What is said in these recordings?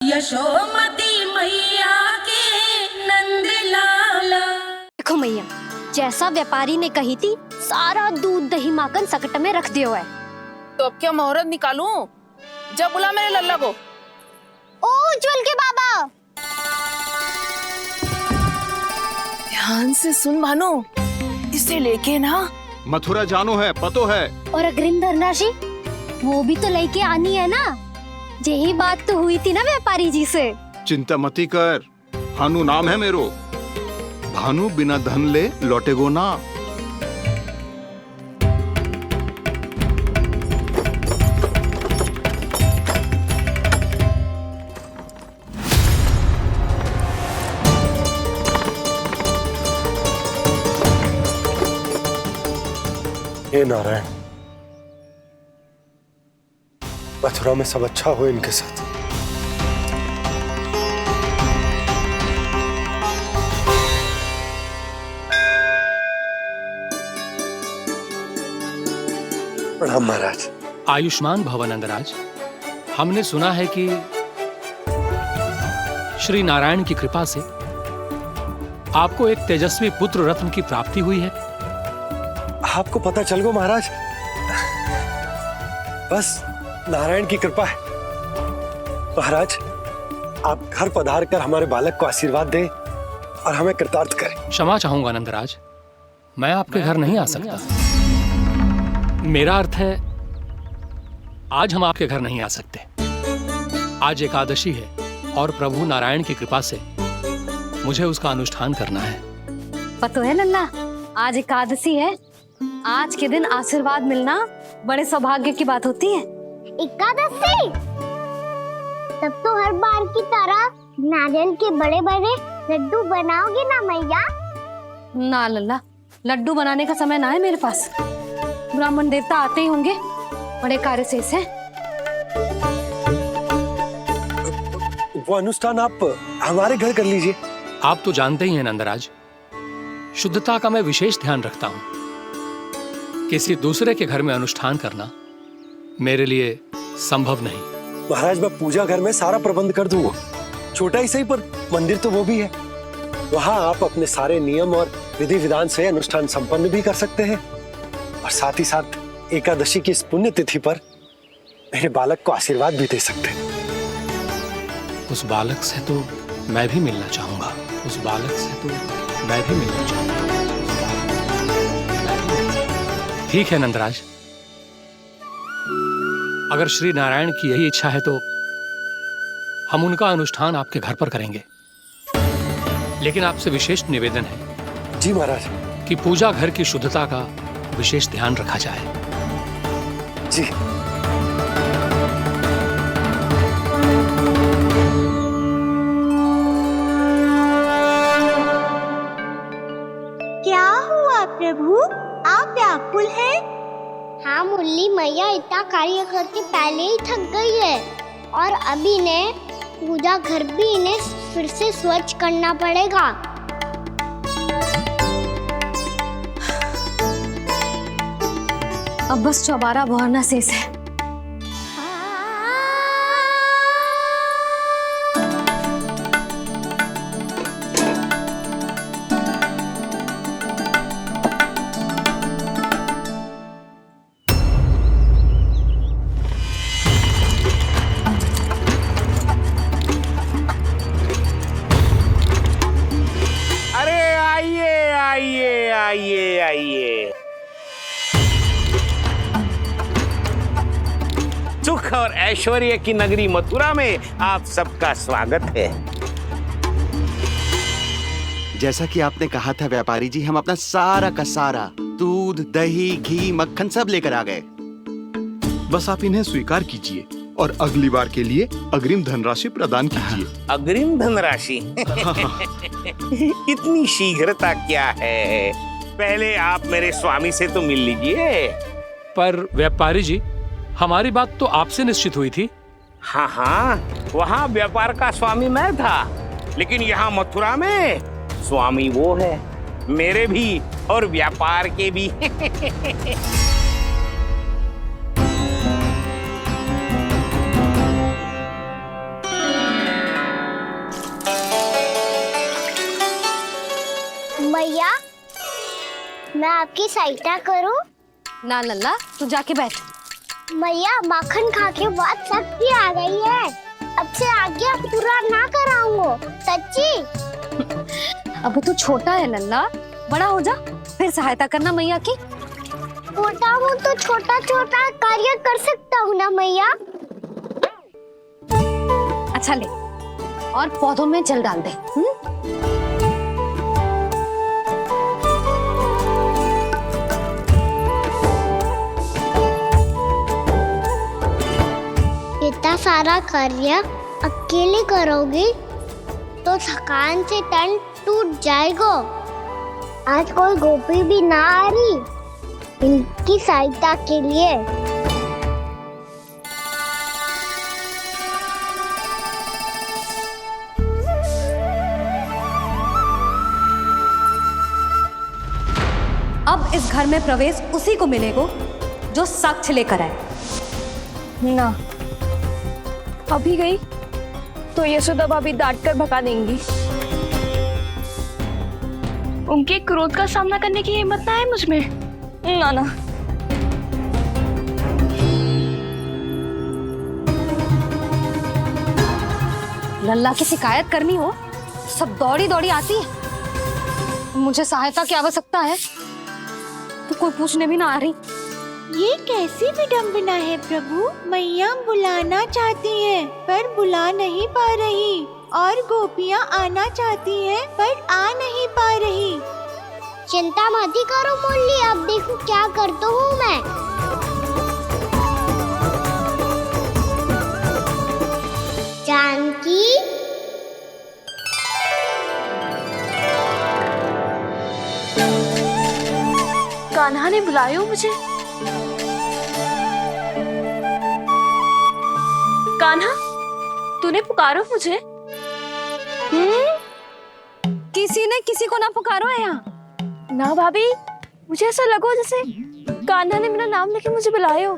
यशोमती मैया के नंद लाला। देखो मैया, जैसा व्यापारी ने कही थी सारा दूध दही माखन सकट में रख दियो है। तो अब क्या मुहूर्त निकालूं? जब बुला मेरे लल्ला को। ओ उज्जवल के बाबा, ध्यान से सुन भानु, इसे लेके ना मथुरा जानो है, पतो है। और अग्रिम धनराशि वो भी तो लेके आनी है ना। यही बात तो हुई थी ना व्यापारी जी से। चिंता मती कर, भानु नाम है मेरो। भानु बिना धन ले लौटेगो ना। हे नारायण, मथुरा में सब अच्छा हो इनके साथ। प्रणाम महाराज। आयुष्मान भव नंदराज। हमने सुना है कि श्री नारायण की कृपा से आपको एक तेजस्वी पुत्र रत्न की प्राप्ति हुई है। आपको पता चल गो महाराज, बस नारायण की कृपा है। महाराज, आप घर पधार कर हमारे बालक को आशीर्वाद दें और हमें कृतार्थ करें। क्षमा चाहूंगा नंदराज, मैं आपके घर नहीं आ सकता। मेरा अर्थ है, आज हम आपके घर नहीं आ सकते। आज एकादशी है और प्रभु नारायण की कृपा से मुझे उसका अनुष्ठान करना है। पता है लल्ला, आज एकादशी है। आज के दिन आशीर्वाद मिलना बड़े सौभाग्य की बात होती है। एकादशी? तब तो हर बार की तरह नारियल के बड़े बड़े लड्डू बनाओगे ना मैया? ना लल्ला, लड्डू बनाने का समय ना है मेरे पास। ब्राह्मण देवता आते ही होंगे, बड़े कार्य शेष है। वो अनुष्ठान आप हमारे घर कर लीजिए। आप तो जानते ही हैं नंदराज, शुद्धता का मैं विशेष ध्यान रखता हूं। किसी दूसरे के घर में अनुष्ठान करना मेरे लिए संभव नहीं। महाराज, मैं पूजा घर में सारा प्रबंध कर दूंगा। छोटा ही सही, पर मंदिर तो वो भी है। वहां आप अपने सारे नियम और विधि विधान से अनुष्ठान संपन्न भी कर सकते हैं और साथ ही साथ एकादशी की इस पुण्य तिथि पर मेरे बालक को आशीर्वाद भी दे सकते हैं। उस बालक से तो मैं भी मिलना चाहूंगा। उस बालक से तो मैं भी मिलना चाहूंगा। ठीक है नंदराज, अगर श्री नारायण की यही इच्छा है तो हम उनका अनुष्ठान आपके घर पर करेंगे। लेकिन आपसे विशेष निवेदन है। जी महाराज। कि पूजा घर की शुद्धता का विशेष ध्यान रखा जाए। जी। क्या हुआ प्रभु, आप व्याकुल हैं? हाँ मुरली मैया इतना कार्य करके पहले ही थक गई है और अभी ने पूजा घर भी इन्हें फिर से स्वच्छ करना पड़ेगा। अब बस चौबारा बहाना शेष है। आइए। सुख और ऐश्वर्य की नगरी मथुरा में आप सबका स्वागत है। जैसा कि आपने कहा था व्यापारी जी, हम अपना सारा का सारा दूध दही घी मक्खन सब लेकर आ गए। बस आप इन्हें स्वीकार कीजिए और अगली बार के लिए अग्रिम धनराशि प्रदान कीजिए। अग्रिम धनराशि? इतनी शीघ्रता क्या है? पहले आप मेरे स्वामी से तो मिल लीजिए। पर व्यापारी जी, हमारी बात तो आपसे निश्चित हुई थी। हाँ, वहाँ व्यापार का स्वामी मैं था, लेकिन यहाँ मथुरा में स्वामी वो है, मेरे भी और व्यापार के भी। मैं आपकी सहायता करूं? ना लल्ला, तू जाके बैठ। मैया माखन खा के बहुत शक्ति आ गई है। अब से आगे पूरा ना कराऊंगा, सच्ची। अब तू छोटा है लल्ला, बड़ा हो जा फिर सहायता करना मैया की। छोटा हूँ तो छोटा छोटा कार्य कर सकता हूँ ना मैया। अच्छा ले, और पौधों में जल डाल दे। इतना सारा कार्य अकेले करोगी तो थकान से तन टूट जाएगा। आज कोई गोपी भी ना आ रही इनकी सहायता के लिए। अब इस घर में प्रवेश उसी को मिलेगा जो साक्ष्य लेकर आए। ना, अभी गई तो यशोदा भाभी डांट कर भगा देंगी। उनके क्रोध का सामना करने की हिम्मत ना है मुझ में। ना ना, लल्ला की शिकायत करनी हो सब दौड़ी दौड़ी आती है। मुझे सहायता की आवश्यकता है तो कोई पूछने भी ना आ रही। ये कैसी विडंबना है प्रभु। मैया बुलाना चाहती हैं पर बुला नहीं पा रही, और गोपियाँ आना चाहती हैं पर आ नहीं पा रही। चिंता मत ही करो मुरली, अब देखो क्या करता हूँ मैं। जानकी, कान्हा ने बुलाया मुझे। कान्हा, तूने पुकारो मुझे। किसी ने किसी को ना पुकारो है यहाँ। ना भाभी, मुझे ऐसा लगो जैसे कान्हा ने मेरा नाम लेके मुझे बुलाया हो।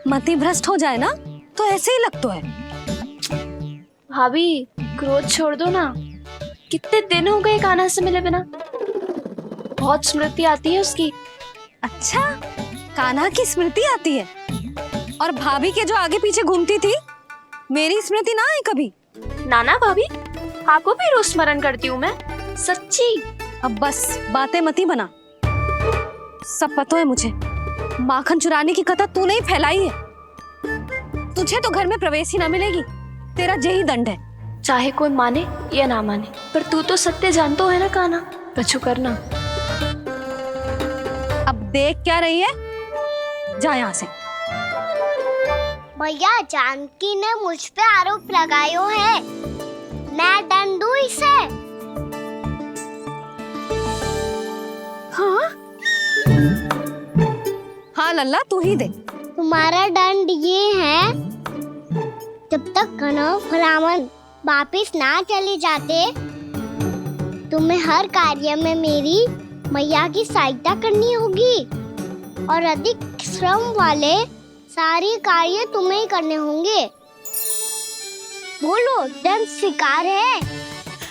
मति भ्रष्ट हो जाए ना तो ऐसे ही लगता है। भाभी, क्रोध छोड़ दो ना। कितने दिन हो गए कान्हा से मिले बिना। बहुत स्मृति आती है उसकी। अच्छा, कान्हा की स्मृति आती है? और भाभी के जो आगे पीछे घूमती थी, मेरी स्मृति ना आई कभी? नाना भाभी, आपको भी रोज स्मरण करती हूँ मैं, सच्ची। अब बस बातें मत ही बना। सब पता है मुझे, माखन चुराने की कथा तूने ही फैलाई है। तुझे तो घर में प्रवेश ही ना मिलेगी, तेरा यही दंड है। चाहे कोई माने या ना माने, पर तू तो सत्य जानतो है ना कान्हा। कछु करना। अब देख क्या रही है, जा यहाँ से। भैया, जानकी ने मुझ पे आरोप लगायो है, मैं दंड दूं इसे। हाँ हाँ लल्ला, तू ही दे। तुम्हारा दंड ये है, जब तक कनव ब्राह्मण वापिस ना चले जाते, तुम्हें हर कार्य में मेरी मैया की सहायता करनी होगी, और अधिक श्रम वाले सारे कार्य तुम्हें ही करने होंगे। बोलो, दंड स्वीकार है?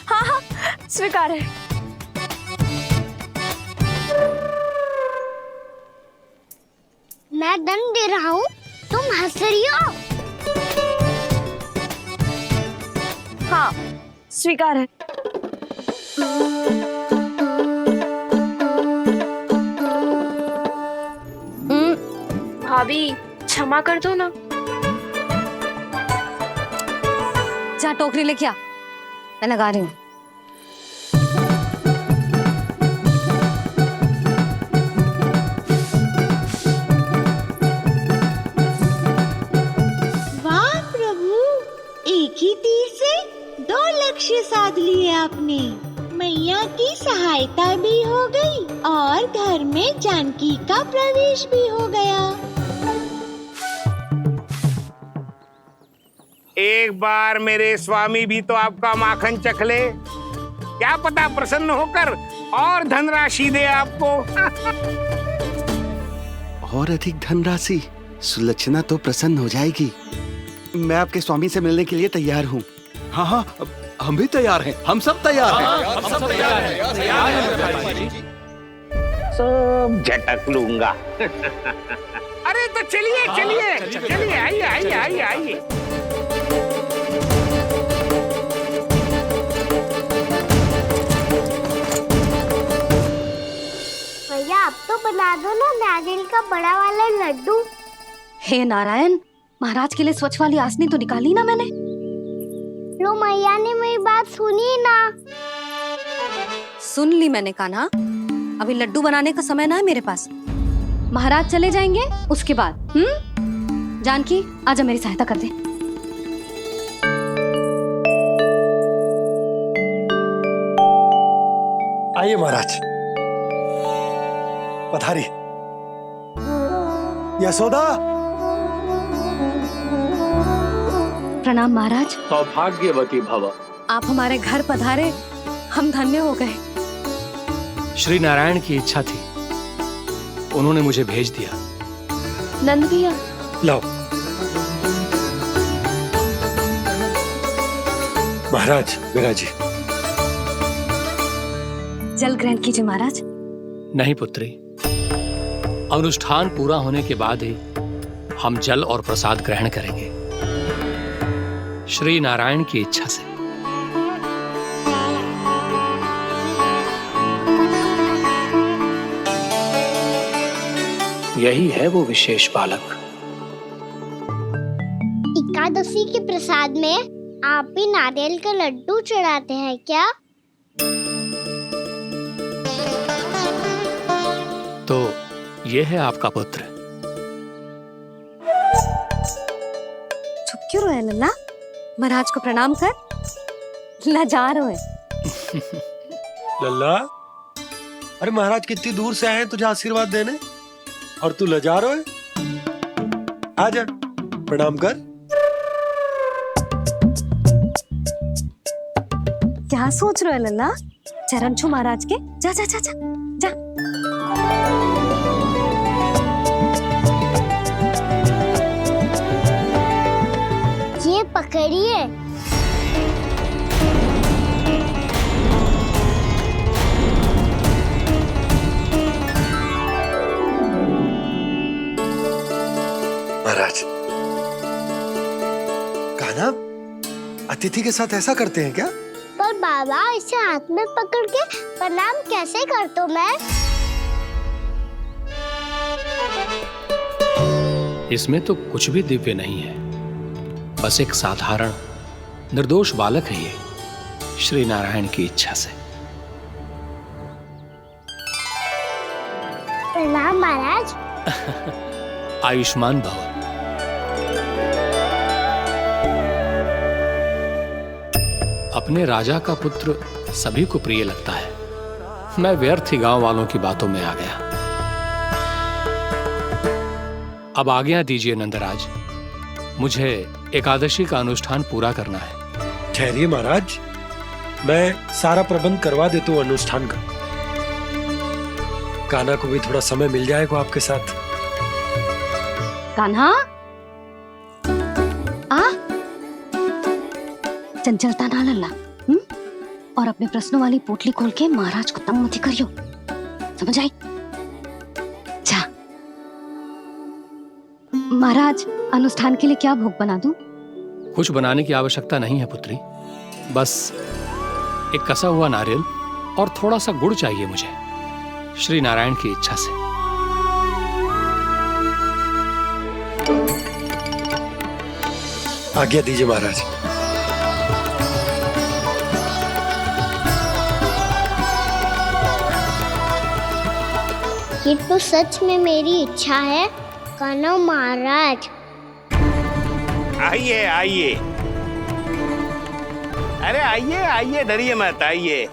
हाँ हाँ, स्वीकार है। मैं दंड दे रहा हूँ, तुम हंस रही हो? हाँ, स्वीकार है। भाभी, क्षमा कर दो ना। जा टोकरी लेके आ, मैं लगा रही हूँ। वाह प्रभु, एक ही तीर से 2 लक्ष्य साध लिए आपने। मैया की सहायता भी हो गई और घर में जानकी का प्रवेश भी हो गया। एक बार मेरे स्वामी भी तो आपका माखन चख ले, क्या पता प्रसन्न होकर और धनराशि दे आपको। और अधिक धनराशि? सुलक्षणा तो प्रसन्न हो जाएगी। मैं आपके स्वामी से मिलने के लिए तैयार हूँ। हाँ हाँ, हम भी तैयार हैं, हम सब तैयार हैं। हम सब तैयार हैं। तैयार हैं व्यापारी जी। सब झटक लूंगा। अरे तो चलिए चलिए चलिए, आइए आइए आइए आइए। भैया आप तो बना दो ना नारियल का बड़ा वाला लड्डू। हे नारायण, महाराज के लिए स्वच्छ वाली आसनी तो निकाली ना मैंने। लो मैया ने मेरी बात सुनी ना। सुन ली मैंने कान्हा, अभी लड्डू बनाने का समय ना है मेरे पास। महाराज चले जाएंगे उसके बाद। जानकी आजा मेरी सहायता कर दे। आइए महाराज, पधारी। यशोदा। प्रणाम महाराज। सौभाग्यवती भव। आप हमारे घर पधारे, हम धन्य हो गए। श्री नारायण की इच्छा थी, उन्होंने मुझे भेज दिया। नंद भैया लाओ। महाराज विराजी। जल ग्रहण कीजिए महाराज। नहीं पुत्री, अनुष्ठान पूरा होने के बाद ही हम जल और प्रसाद ग्रहण करेंगे, श्री नारायण की इच्छा से। यही है वो विशेष बालक। एकादशी के प्रसाद में आप भी नारियल का लड्डू चढ़ाते हैं क्या? तो ये है आपका पुत्र। चुप क्यों रहे लल्ला? महाराज को प्रणाम कर। लाजार है। लल्ला, अरे महाराज कितनी दूर से आए हैं तुझे आशीर्वाद देने, और तू लजा रहा है। आजा प्रणाम कर। क्या सोच रहे हो लल्ला? चरण छू महाराज के। जा जा जा जा जा। ये पकड़िए। महाराज, कान्हा अतिथि के साथ ऐसा करते हैं क्या? पर बाबा इसे हाथ में पकड़ के प्रणाम कैसे करता हूँ मैं? इसमें तो कुछ भी दिव्य नहीं है, बस एक साधारण निर्दोष बालक है ये, श्री नारायण की इच्छा से। प्रणाम महाराज। आयुष्मान भव। अपने राजा का पुत्र सभी को प्रिय लगता है। मैं व्यर्थ ही गांव वालों की बातों में आ गया। अब आज्ञा दीजिए नंदराज, मुझे एकादशी का अनुष्ठान पूरा करना है। ठहरिए महाराज, मैं सारा प्रबंध करवा देता हूँ अनुष्ठान का। कान्हा को भी थोड़ा समय मिल जाएगा आपके साथ। कान्हा आ, चंचलता ना लल्ला। और अपने प्रश्नों वाली पोटली खोल के महाराज को तंग मत करियो, समझ आई? जा महाराज, अनुष्ठान के लिए क्या भोग बना दूं? कुछ बनाने की आवश्यकता नहीं है पुत्री, बस एक कसा हुआ नारियल और थोड़ा सा गुड़ चाहिए मुझे, श्री नारायण की इच्छा से। आज्ञा दीजिए महाराज। ये तो सच में मेरी इच्छा है कान्हा महाराज। आइए आइए, अरे आइए आइए, डरिए मत, आइए।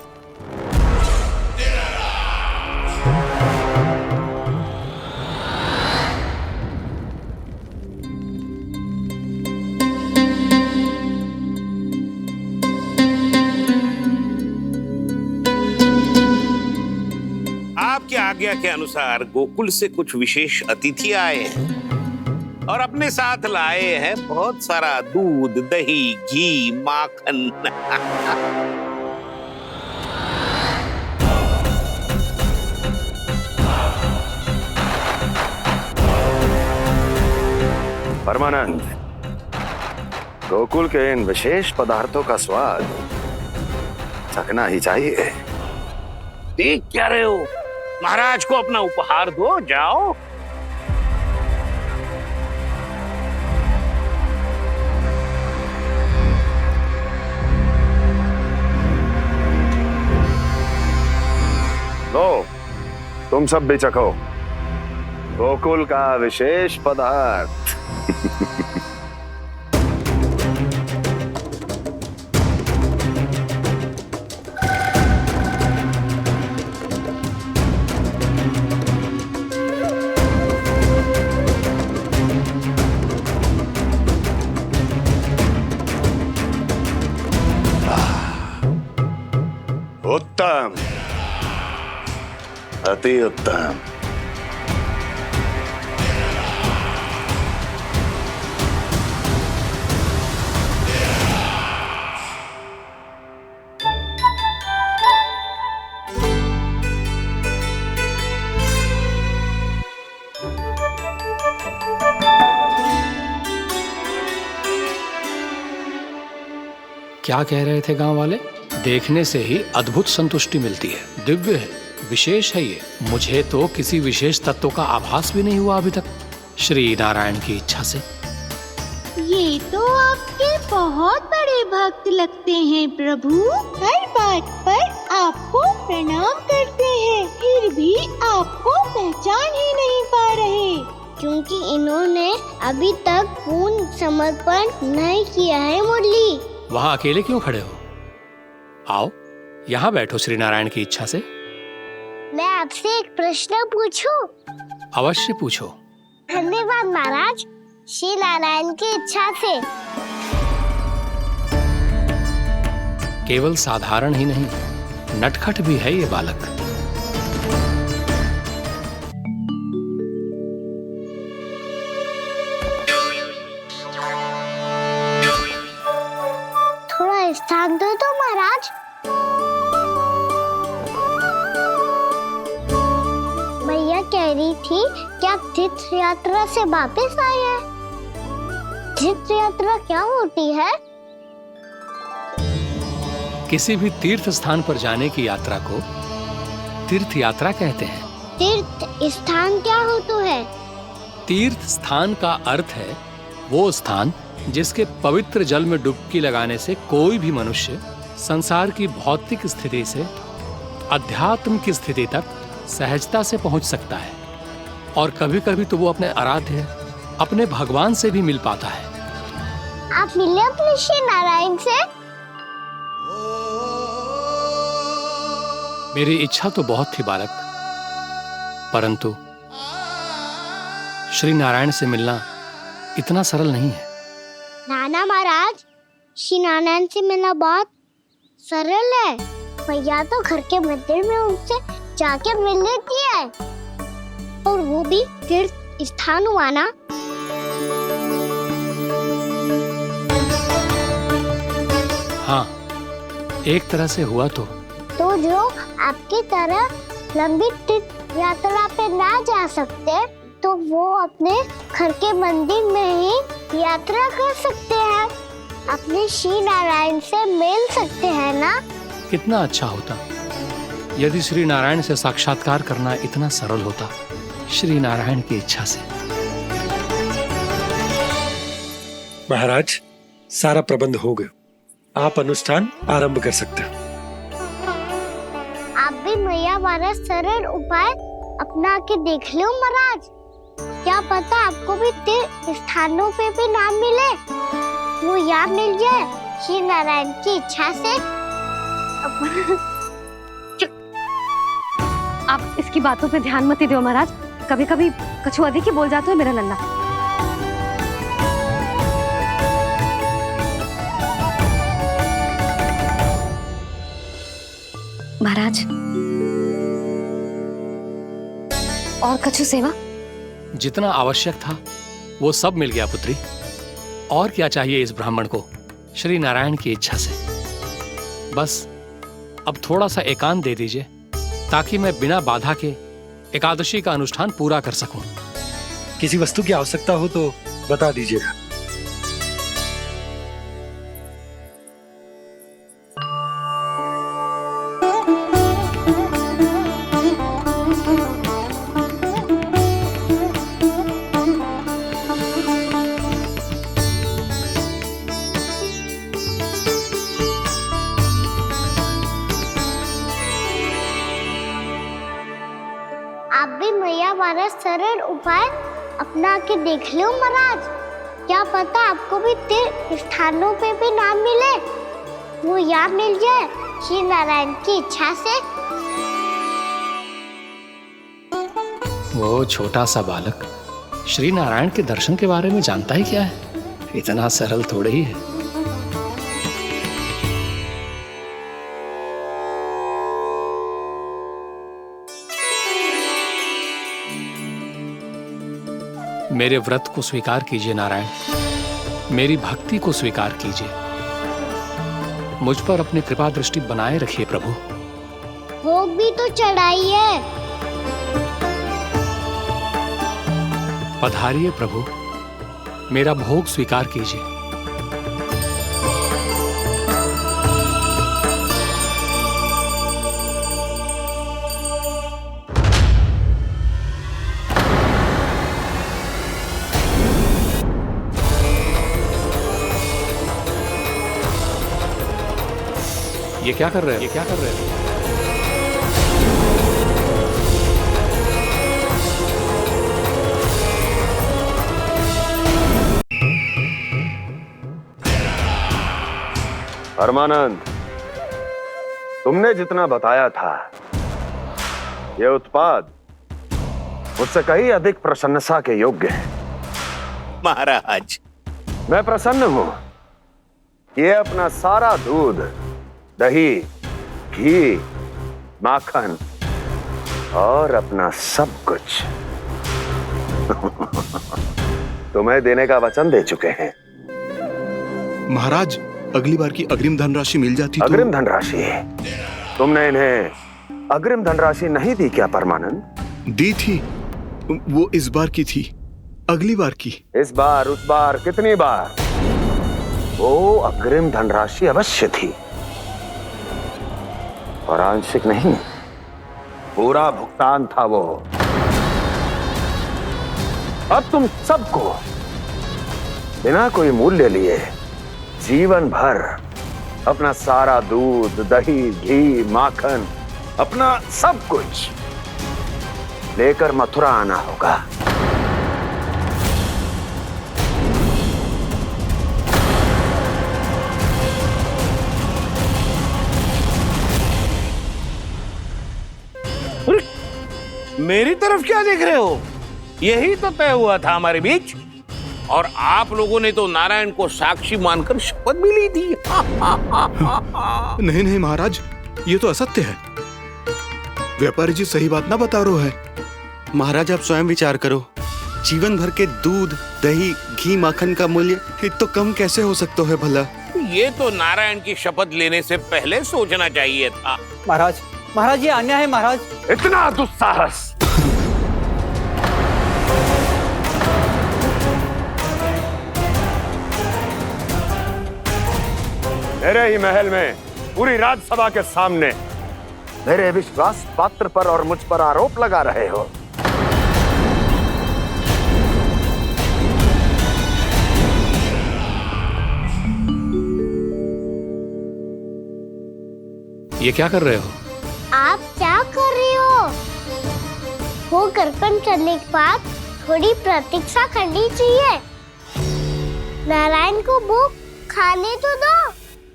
आपकी आज्ञा के अनुसार गोकुल से कुछ विशेष अतिथि आए हैं और अपने साथ लाए हैं बहुत सारा दूध, दही, घी, माखन। परमानंद, गोकुल के इन विशेष पदार्थों का स्वाद चखना ही चाहिए। देख क्या रहे हो? महाराज को अपना उपहार दो, जाओ। लो, तुम सब भी चखो गोकुल का विशेष पदार्थ। उत्तम, अति उत्तम। क्या कह रहे थे गांव वाले? देखने से ही अद्भुत संतुष्टि मिलती है, दिव्य है, विशेष है ये। मुझे तो किसी विशेष तत्व का आभास भी नहीं हुआ अभी तक, श्री नारायण की इच्छा से। ये तो आपके बहुत बड़े भक्त लगते हैं प्रभु। हर बात पर आपको प्रणाम करते हैं, फिर भी आपको पहचान ही नहीं पा रहे। क्योंकि इन्होंने अभी तक पूर्ण समर्पण नहीं किया है मुरली। वहां अकेले क्यों खड़े हो? आओ यहाँ बैठो श्री नारायण की इच्छा से। मैं आपसे एक प्रश्न पूछूं? अवश्य पूछो। धन्यवाद महाराज, श्री नारायण की इच्छा से। केवल साधारण ही नहीं, नटखट भी है ये बालक। थोड़ा स्थान दो तो महाराज। भैया कह रही थी कि आप तीर्थ यात्रा से वापस आए हैं। तीर्थ यात्रा क्या होती है? किसी भी तीर्थ स्थान पर जाने की यात्रा को तीर्थ यात्रा कहते हैं। तीर्थ स्थान क्या होता है? तीर्थ स्थान का अर्थ है वो स्थान जिसके पवित्र जल में डुबकी लगाने से कोई भी मनुष्य संसार की भौतिक स्थिति से अध्यात्म की स्थिति तक सहजता से पहुंच सकता है, और कभी कभी तो वो अपने आराध्य, अपने भगवान से भी मिल पाता है। आप मिले अपने श्री नारायण से? मेरी इच्छा तो बहुत थी बालक, परंतु श्री नारायण से मिलना इतना सरल नहीं है। नाना महाराज, श्री नारायण से मिलना बहुत सरल है। भैया तो घर के मंदिर में उनसे जाके मिल लेती है, और वो भी तीर्थ स्थान हुआ ना। हाँ, एक तरह से हुआ तो जो आपकी तरह लंबी तीर्थ यात्रा पे ना जा सकते, तो वो अपने घर के मंदिर में ही यात्रा कर सकते हैं, अपने श्री नारायण से मिल सकते हैं ना। कितना अच्छा होता यदि श्री नारायण से साक्षात्कार करना इतना सरल होता, श्री नारायण की इच्छा से। महाराज, सारा प्रबंध हो गया, आप अनुष्ठान आरंभ कर सकते हैं। आप भी मैया वाला सरल उपाय अपना के देख लो महाराज। क्या पता आपको भी तीर्थ स्थानों पे भी नाम मिले, वो यहाँ मिल जाए श्री नारायण की इच्छा से। आप इसकी बातों पे ध्यान मत दो महाराज, कभी कभी कछु अधिक ही बोल जाते हो मेरा नन्ना। महाराज, और कछु सेवा? जितना आवश्यक था वो सब मिल गया पुत्री। और क्या चाहिए इस ब्राह्मण को श्री नारायण की इच्छा से। बस अब थोड़ा सा एकांत दे दीजिए ताकि मैं बिना बाधा के एकादशी का अनुष्ठान पूरा कर सकूं। किसी वस्तु की आवश्यकता हो तो बता दीजिएगा। आप भी मैया वाला सरल उपाय अपना के देख लो महाराज। क्या पता आपको भी तीर्थ स्थानों पे भी नाम मिले, वो यहाँ मिल जाए श्री नारायण की इच्छा से। वो छोटा सा बालक श्री नारायण के दर्शन के बारे में जानता ही क्या है? इतना सरल थोड़े ही है। मेरे व्रत को स्वीकार कीजिए नारायण, मेरी भक्ति को स्वीकार कीजिए। मुझ पर अपनी कृपा दृष्टि बनाए रखिए प्रभु। भोग भी तो चढ़ाइए। पधारिए प्रभु, मेरा भोग स्वीकार कीजिए। ये क्या कर रहे हैं? ये क्या कर रहे हैं? परमानंद, तुमने जितना बताया था ये उत्पाद मुझसे कहीं अधिक प्रशंसा के योग्य है। महाराज, मैं प्रसन्न हूं। ये अपना सारा दूध, दही, घी, माखन और अपना सब कुछ तुम्हें देने का वचन दे चुके हैं। महाराज, अगली बार की अग्रिम धनराशि मिल जाती तो। अग्रिम धनराशि? तुमने इन्हें अग्रिम धनराशि नहीं दी क्या परमानंद? दी थी, वो इस बार की थी, अगली बार की। इस बार, उस बार, कितनी बार? वो अग्रिम धनराशि अवश्य थी और आंशिक नहीं, पूरा भुगतान था वो। अब तुम सबको बिना कोई मूल्य लिए जीवन भर अपना सारा दूध, दही, घी, माखन, अपना सब कुछ लेकर मथुरा आना होगा। मेरी तरफ क्या देख रहे हो? यही तो तय हुआ था हमारे बीच, और आप लोगों ने तो नारायण को साक्षी मानकर शपथ भी ली थी। नहीं नहीं महाराज, ये तो असत्य है। व्यापारी जी सही बात ना बता रहे हैं। महाराज आप स्वयं विचार करो, जीवन भर के दूध, दही, घी, माखन का मूल्य इतना कम कैसे हो सकता है भला? ये तो नारायण की शपथ लेने से पहले सोचना चाहिए था। महाराज, महाराज ये अन्याय है महाराज। इतना दुस्साहस! मेरे ही महल में पूरी राज्यसभा के सामने मेरे विश्वास पात्र पर और मुझ पर आरोप लगा रहे हो। ये क्या कर रहे हो? आप क्या कर रहे हो? वो कर्पण करने के बाद थोड़ी प्रतीक्षा करनी चाहिए। नारायण को भोग खाने तो दो।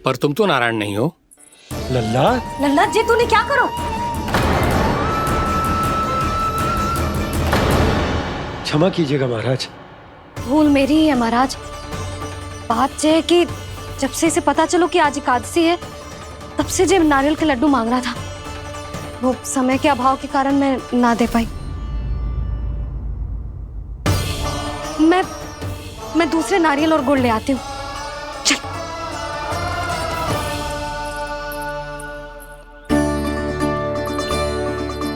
पर तुम तो नारायण नहीं हो। लल्ला, लल्ला जी तूने क्या करो? क्षमा कीजिएगा महाराज। भूल मेरी ही है महाराज। बात यह है कि जब से इसे पता चलो कि आज एकादशी है, तब से जो नारियल के लड्डू मांग रहा था, वो समय के अभाव के कारण मैं ना दे पाई। मैं दूसरे नारियल और गुड़ ले आती हूँ। चल।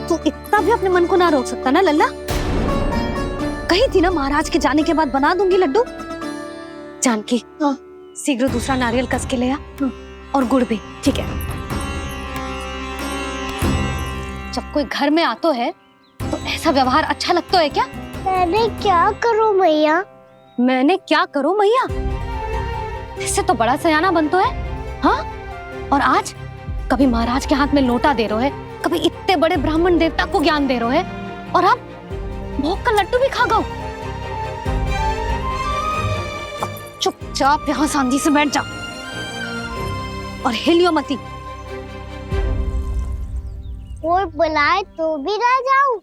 तू इतना भी अपने मन को ना रोक सकता ना लल्ला? कही थी ना महाराज के जाने के बाद बना दूंगी लड्डू। जानकी, शीघ्र दूसरा नारियल कस के ले आ, और गुड़ भी। ठीक है। जब कोई घर में आतो है तो ऐसा व्यवहार अच्छा लगता है क्या? मैंने क्या करूं मैया? मैंने क्या करूं मैया? इससे तो बड़ा सयाना बनतो है। हाँ, और आज कभी महाराज के हाथ में लोटा दे रहे है, कभी इतने बड़े ब्राह्मण देवता को ज्ञान दे रहे है, और अब भोग का लड्डू भी खा गो। चुपचाप यहाँ सांझी से बैठ जा और हिलियो मती। कोई बुलाए तो भी ना जाऊं?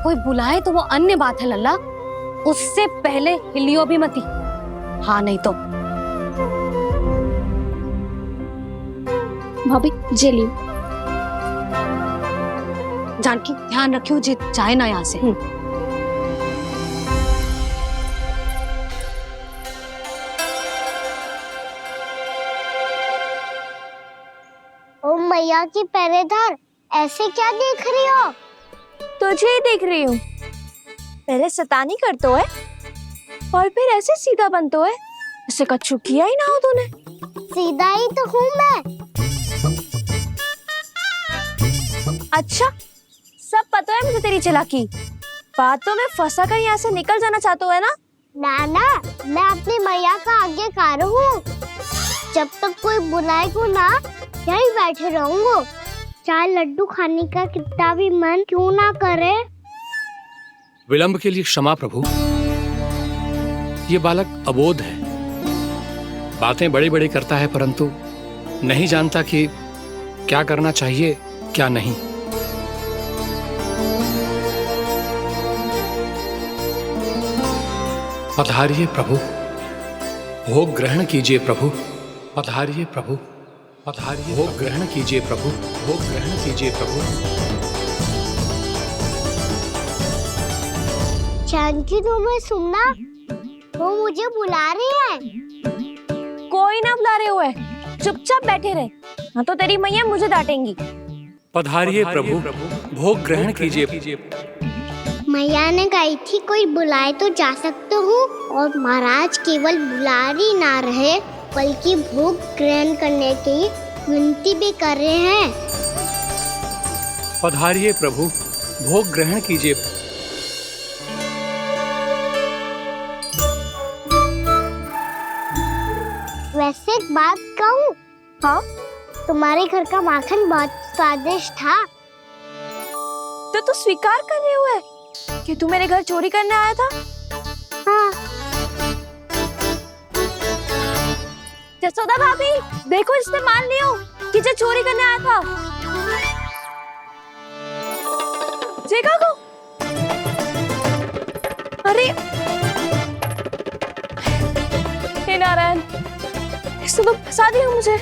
कोई बुलाए तो वो अन्य बात है लल्ला, उससे पहले हिलियो भी मती। हाँ नहीं तो। भाभी जे लियो। जानकी ध्यान रखियो जे जाए ना यहाँ से। ओ मैया की पहरेदार, ऐसे क्या देख रही हो? तुझे ही देख रही हूँ। पहले शैतानी करतो है और फिर ऐसे सीधा बनतो है, ऐसे कछु किया ही ना हो तूने। सीधा ही तो हूँ मैं। अच्छा, सब पता है मुझे तेरी चालाकी। बातों में फंसा कर यहाँ से निकल जाना चाहते हो है ना? नाना, मैं अपनी मैया का आज्ञाकार हूँ। जब तक कोई बुलाएगा ना, यहीं बैठे रहूंगा, चाहे लड्डू खाने का कितना भी मन क्यों ना करे। विलंब के लिए क्षमा प्रभु। ये बालक अबोध है, बातें बड़ी बड़ी करता है, परंतु नहीं जानता कि क्या करना चाहिए क्या नहीं। पधारिए प्रभु, भोग ग्रहण कीजिए प्रभु। पधारिए प्रभु, पधारिए। भोग ग्रहण कीजिए प्रभु, भोग ग्रहण कीजिए प्रभु। जानकी, तुम्हें सुनना, वो मुझे बुला रही है। कोई ना बुला रहे हुए, चुपचाप बैठे रहे, हाँ तो तेरी मैया मुझे डांटेंगी। पधारिए प्रभु, भोग ग्रहण कीजिए। मैया ने कही थी कोई बुलाए तो जा सकते हूँ, और महाराज केवल बुलारी ना रहे बल्कि भोग ग्रहण करने की विनती भी कर रहे हैं। पधारिए प्रभु, भोग ग्रहण कीजिए। वैसे एक बात कहूँ? हाँ? तुम्हारे घर का माखन बहुत स्वादिष्ट था। तो तू स्वीकार कर रहे हुए कि तू मेरे घर चोरी करने आया था? हाँ। जसोदा भाभी, देखो इसने मान लियो कि जो चोरी करने आया था। देखा को? अरे हे नारायण, इसने तो फंसा दिया मुझे।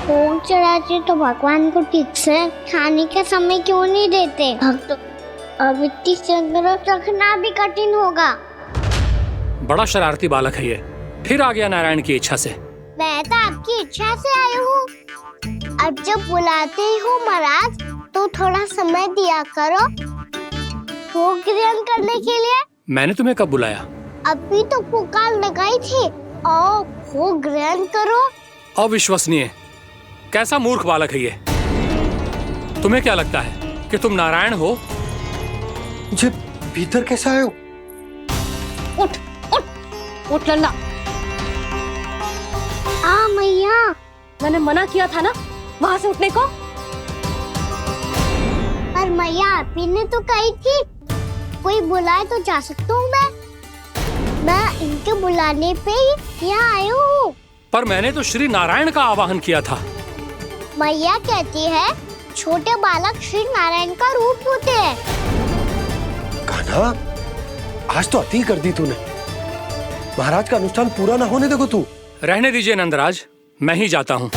भोग चढ़ाते तो भगवान को ठीक से खाने का समय क्यों नहीं देते? भक्त अब इतनी संग्रह रखना भी कठिन होगा। बड़ा शरारती बालक है ये, फिर आ गया नारायण की इच्छा से। मैं तो आपकी इच्छा से आई हूँ। अब जब बुलाते ही हो महाराज, तो थोड़ा समय दिया करो भोग ग्रहण करने के लिए। मैंने तुम्हें कब बुलाया? अभी तो पुकार लगाई थी, आओ भोग ग्रहण करो। अविश्वसनीय, कैसा मूर्ख बालक है ये। तुम्हें क्या लगता है कि तुम नारायण हो? मुझे भीतर कैसे आए हो? उठ उठ उठ लल्ला। मैया, मैंने मना किया था ना वहां से उठने को। पर मैया, आपी ने तो कही थी कोई बुलाए तो जा सकता हूँ मैं इनके बुलाने पे ही यहाँ आई हूँ। पर मैंने तो श्री नारायण का आवाहन किया था। मैया कहती है छोटे बालक श्री नारायण का रूप होते हैं। कान्हा, आज तो अति कर दी तूने। महाराज का अनुष्ठान पूरा ना होने देखो तू। रहने दीजिए नंदराज, मैं ही जाता हूँ।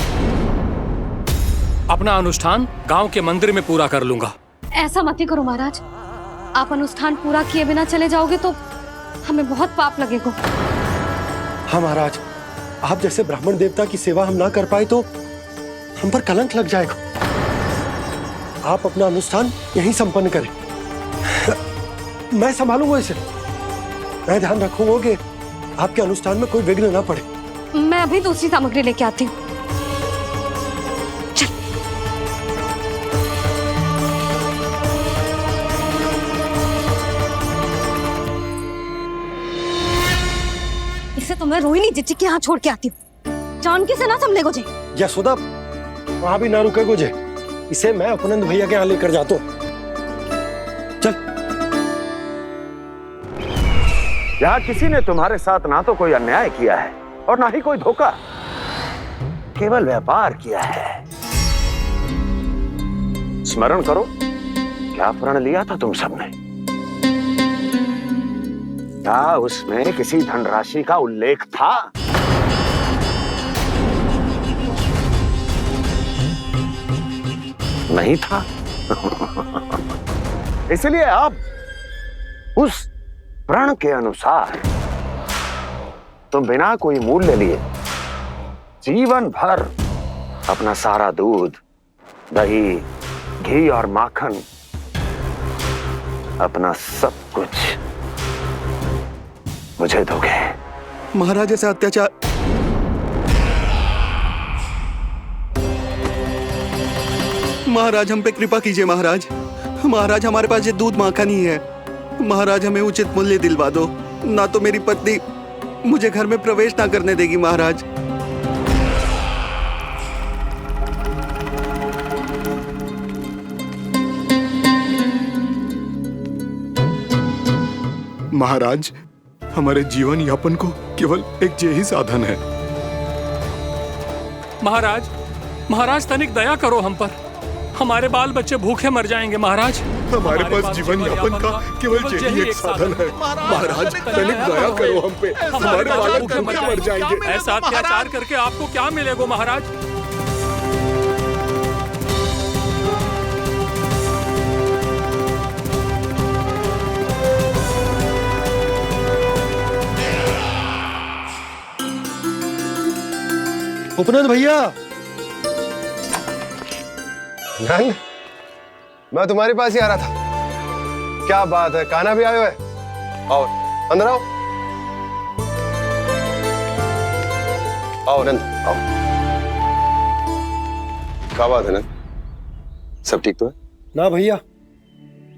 अपना अनुष्ठान गांव के मंदिर में पूरा कर लूंगा। ऐसा मत ही करो महाराज। आप अनुष्ठान पूरा किए बिना चले जाओगे तो हमें बहुत पाप लगेगा। हाँ महाराज, आप जैसे ब्राह्मण देवता की सेवा हम ना कर पाए तो हम पर कलंक लग जाएगा। आप अपना अनुष्ठान यहीं संपन्न करें, मैं संभालूंगा इसे। मैं ध्यान रखूंगा कि आपके अनुष्ठान में कोई विघ्न ना पड़े। मैं अभी दूसरी सामग्री लेके आती हूँ। इसे तो मैं रोहिणी जीजी के यहाँ छोड़ के आती हूँ। जानकी से ना समझे गुजे। यशोदा, वहां भी ना रुके गुजे। इसे मैं अपनंद भैया के यहाँ लेकर जाता हूँ। चल। यहाँ किसी ने तुम्हारे साथ ना तो कोई अन्याय किया है और ना ही कोई धोखा, केवल व्यापार किया है। स्मरण करो, क्या प्रण लिया था तुम सबने? क्या उसमें किसी धनराशि का उल्लेख था? नहीं था। इसलिए आप उस प्रण के अनुसार तुम बिना कोई मूल्य लिए जीवन भर अपना सारा दूध, दही, घी और माखन, अपना सब कुछ मुझे दोगे। महाराज ऐसा अत्याचार। महाराज हम पे कृपा कीजिए महाराज। महाराज हमारे पास ये दूध माखन ही है। महाराज हमें उचित मूल्य दिलवा दो, ना तो मेरी पत्नी मुझे घर में प्रवेश ना करने देगी महाराज। महाराज, हमारे जीवन यापन को केवल एक यही साधन है। महाराज, महाराज तनिक दया करो हम पर। हमारे बाल बच्चे भूखे मर जाएंगे महाराज। हमारे पास जीवन यापन का केवल यही एक साधन है। महाराज तनिक दया करो हम पे, हमारे बालक भूखे मर जाएंगे। ऐसा अत्याचार करके आपको क्या मिलेगा महाराज? उपनंद भैया। नंद, मैं तुम्हारे पास ही आ रहा था। क्या बात है, कान्हा भी आयो है? आओ अंदर आओ। आओ नंद आओ। क्या बात है नंद, सब ठीक तो है? ना भैया,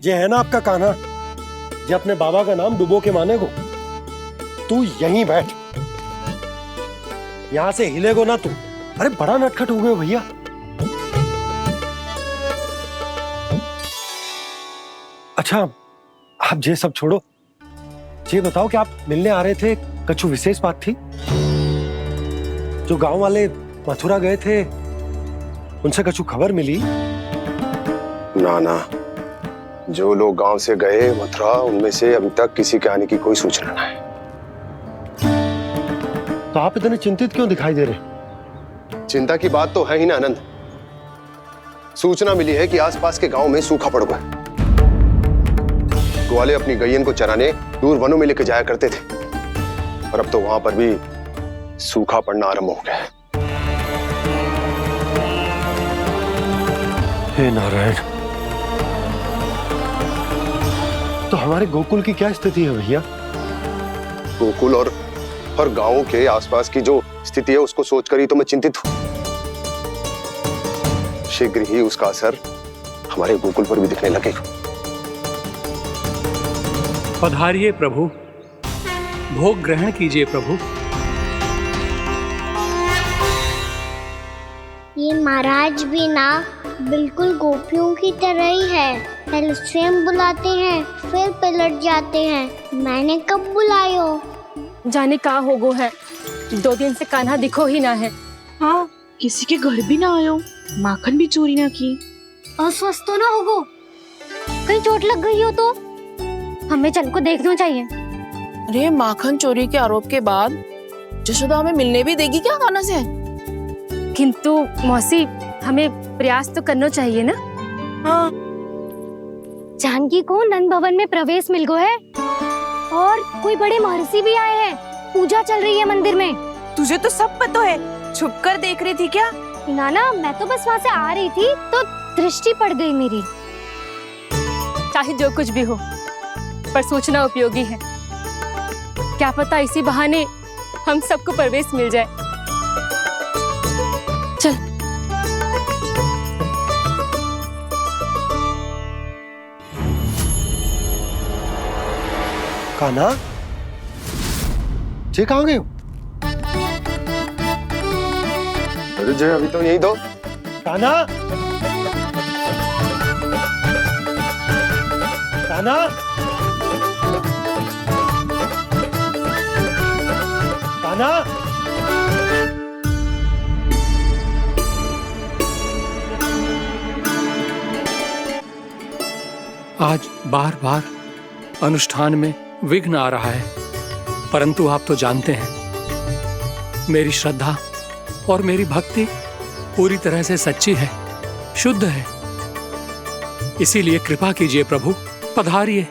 ये है ना आपका कान्हा, ये अपने बाबा का नाम डुबो के माने को। तू यहीं बैठ, यहां से हिलेगो ना तू। अरे बड़ा नटखट हो गए भैया। अच्छा, आप ये सब छोड़ो, ये बताओ कि आप मिलने आ रहे थे, कछु विशेष बात थी? जो गांव वाले मथुरा गए थे, उनसे कछु खबर मिली? ना ना, जो लोग गांव से गए मथुरा, उनमें से अभी तक किसी के आने की कोई सूचना नहीं। तो आप इतने चिंतित क्यों दिखाई दे रहे? चिंता की बात तो है ही ना आनंद। सूचना मिली है कि आसपास के गांव में सूखा पड़ गया। ग्वाले अपनी गैयन को चराने दूर वनों में लेके जाया करते थे, और अब तो वहां पर भी सूखा पड़ना आरंभ हो गया है। हे नारायण, तो हमारे गोकुल की क्या स्थिति है भैया? गोकुल और गांवों के आसपास की जो स्थिति है उसको सोचकर ही तो मैं चिंतित हूं। शीघ्र ही उसका असर हमारे गोकुल पर भी दिखने लगेगा। पधारिए प्रभु, भोग ग्रहण कीजिए प्रभु। ये महाराज भी ना बिल्कुल गोपियों की तरह ही है। पहले स्वयं बुलाते हैं, फिर पलट जाते हैं। मैंने कब बुलायो? जाने का होगो है, 2 दिन से कान्हा दिखो ही ना है। हाँ, किसी के घर भी ना आयो, माखन भी चोरी ना की। अस्वस्थ तो ना होगो, कहीं चोट लग गई हो तो हमें चल को देखना चाहिए। अरे माखन चोरी के आरोप के बाद जशोदा हमें मिलने भी देगी क्या कान्हा से? किंतु मौसी, हमें प्रयास तो करना चाहिए ना। हाँ। जानकी को नंद भवन में प्रवेश मिल गो है और कोई बड़े महर्षि भी आए हैं। पूजा चल रही है मंदिर में। तुझे तो सब पता है, छुप कर देख रही थी क्या? नाना, मैं तो बस वहाँ से आ रही थी तो दृष्टि पड़ गई मेरी। चाहे जो कुछ भी हो, पर सूचना उपयोगी है। क्या पता इसी बहाने हम सबको प्रवेश मिल जाए। चल। कान्हा, जे कहाँ गए हो? अरे जय, अभी तो यही दो। कान्हा, कान्हा, कान्हा। आज बार बार अनुष्ठान में विघ्न आ रहा है, परंतु आप तो जानते हैं मेरी श्रद्धा और मेरी भक्ति पूरी तरह से सच्ची है, शुद्ध है। इसीलिए कृपा कीजिए प्रभु, पधारिए।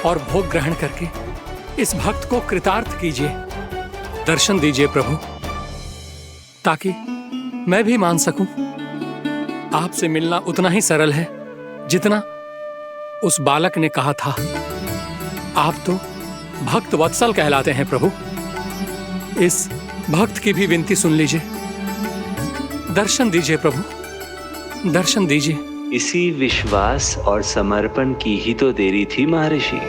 और भोग ग्रहण करके इस भक्त को कृतार्थ कीजिए। दर्शन दीजिए प्रभु, ताकि मैं भी मान सकूं। आपसे मिलना उतना ही सरल है जितना उस बालक ने कहा था। आप तो भक्त वत्सल कहलाते हैं प्रभु। इस भक्त की भी विनती सुन लीजिए। दर्शन दीजिए प्रभु, दर्शन दीजिए। इसी विश्वास और समर्पण की ही तो देरी थी महर्षि।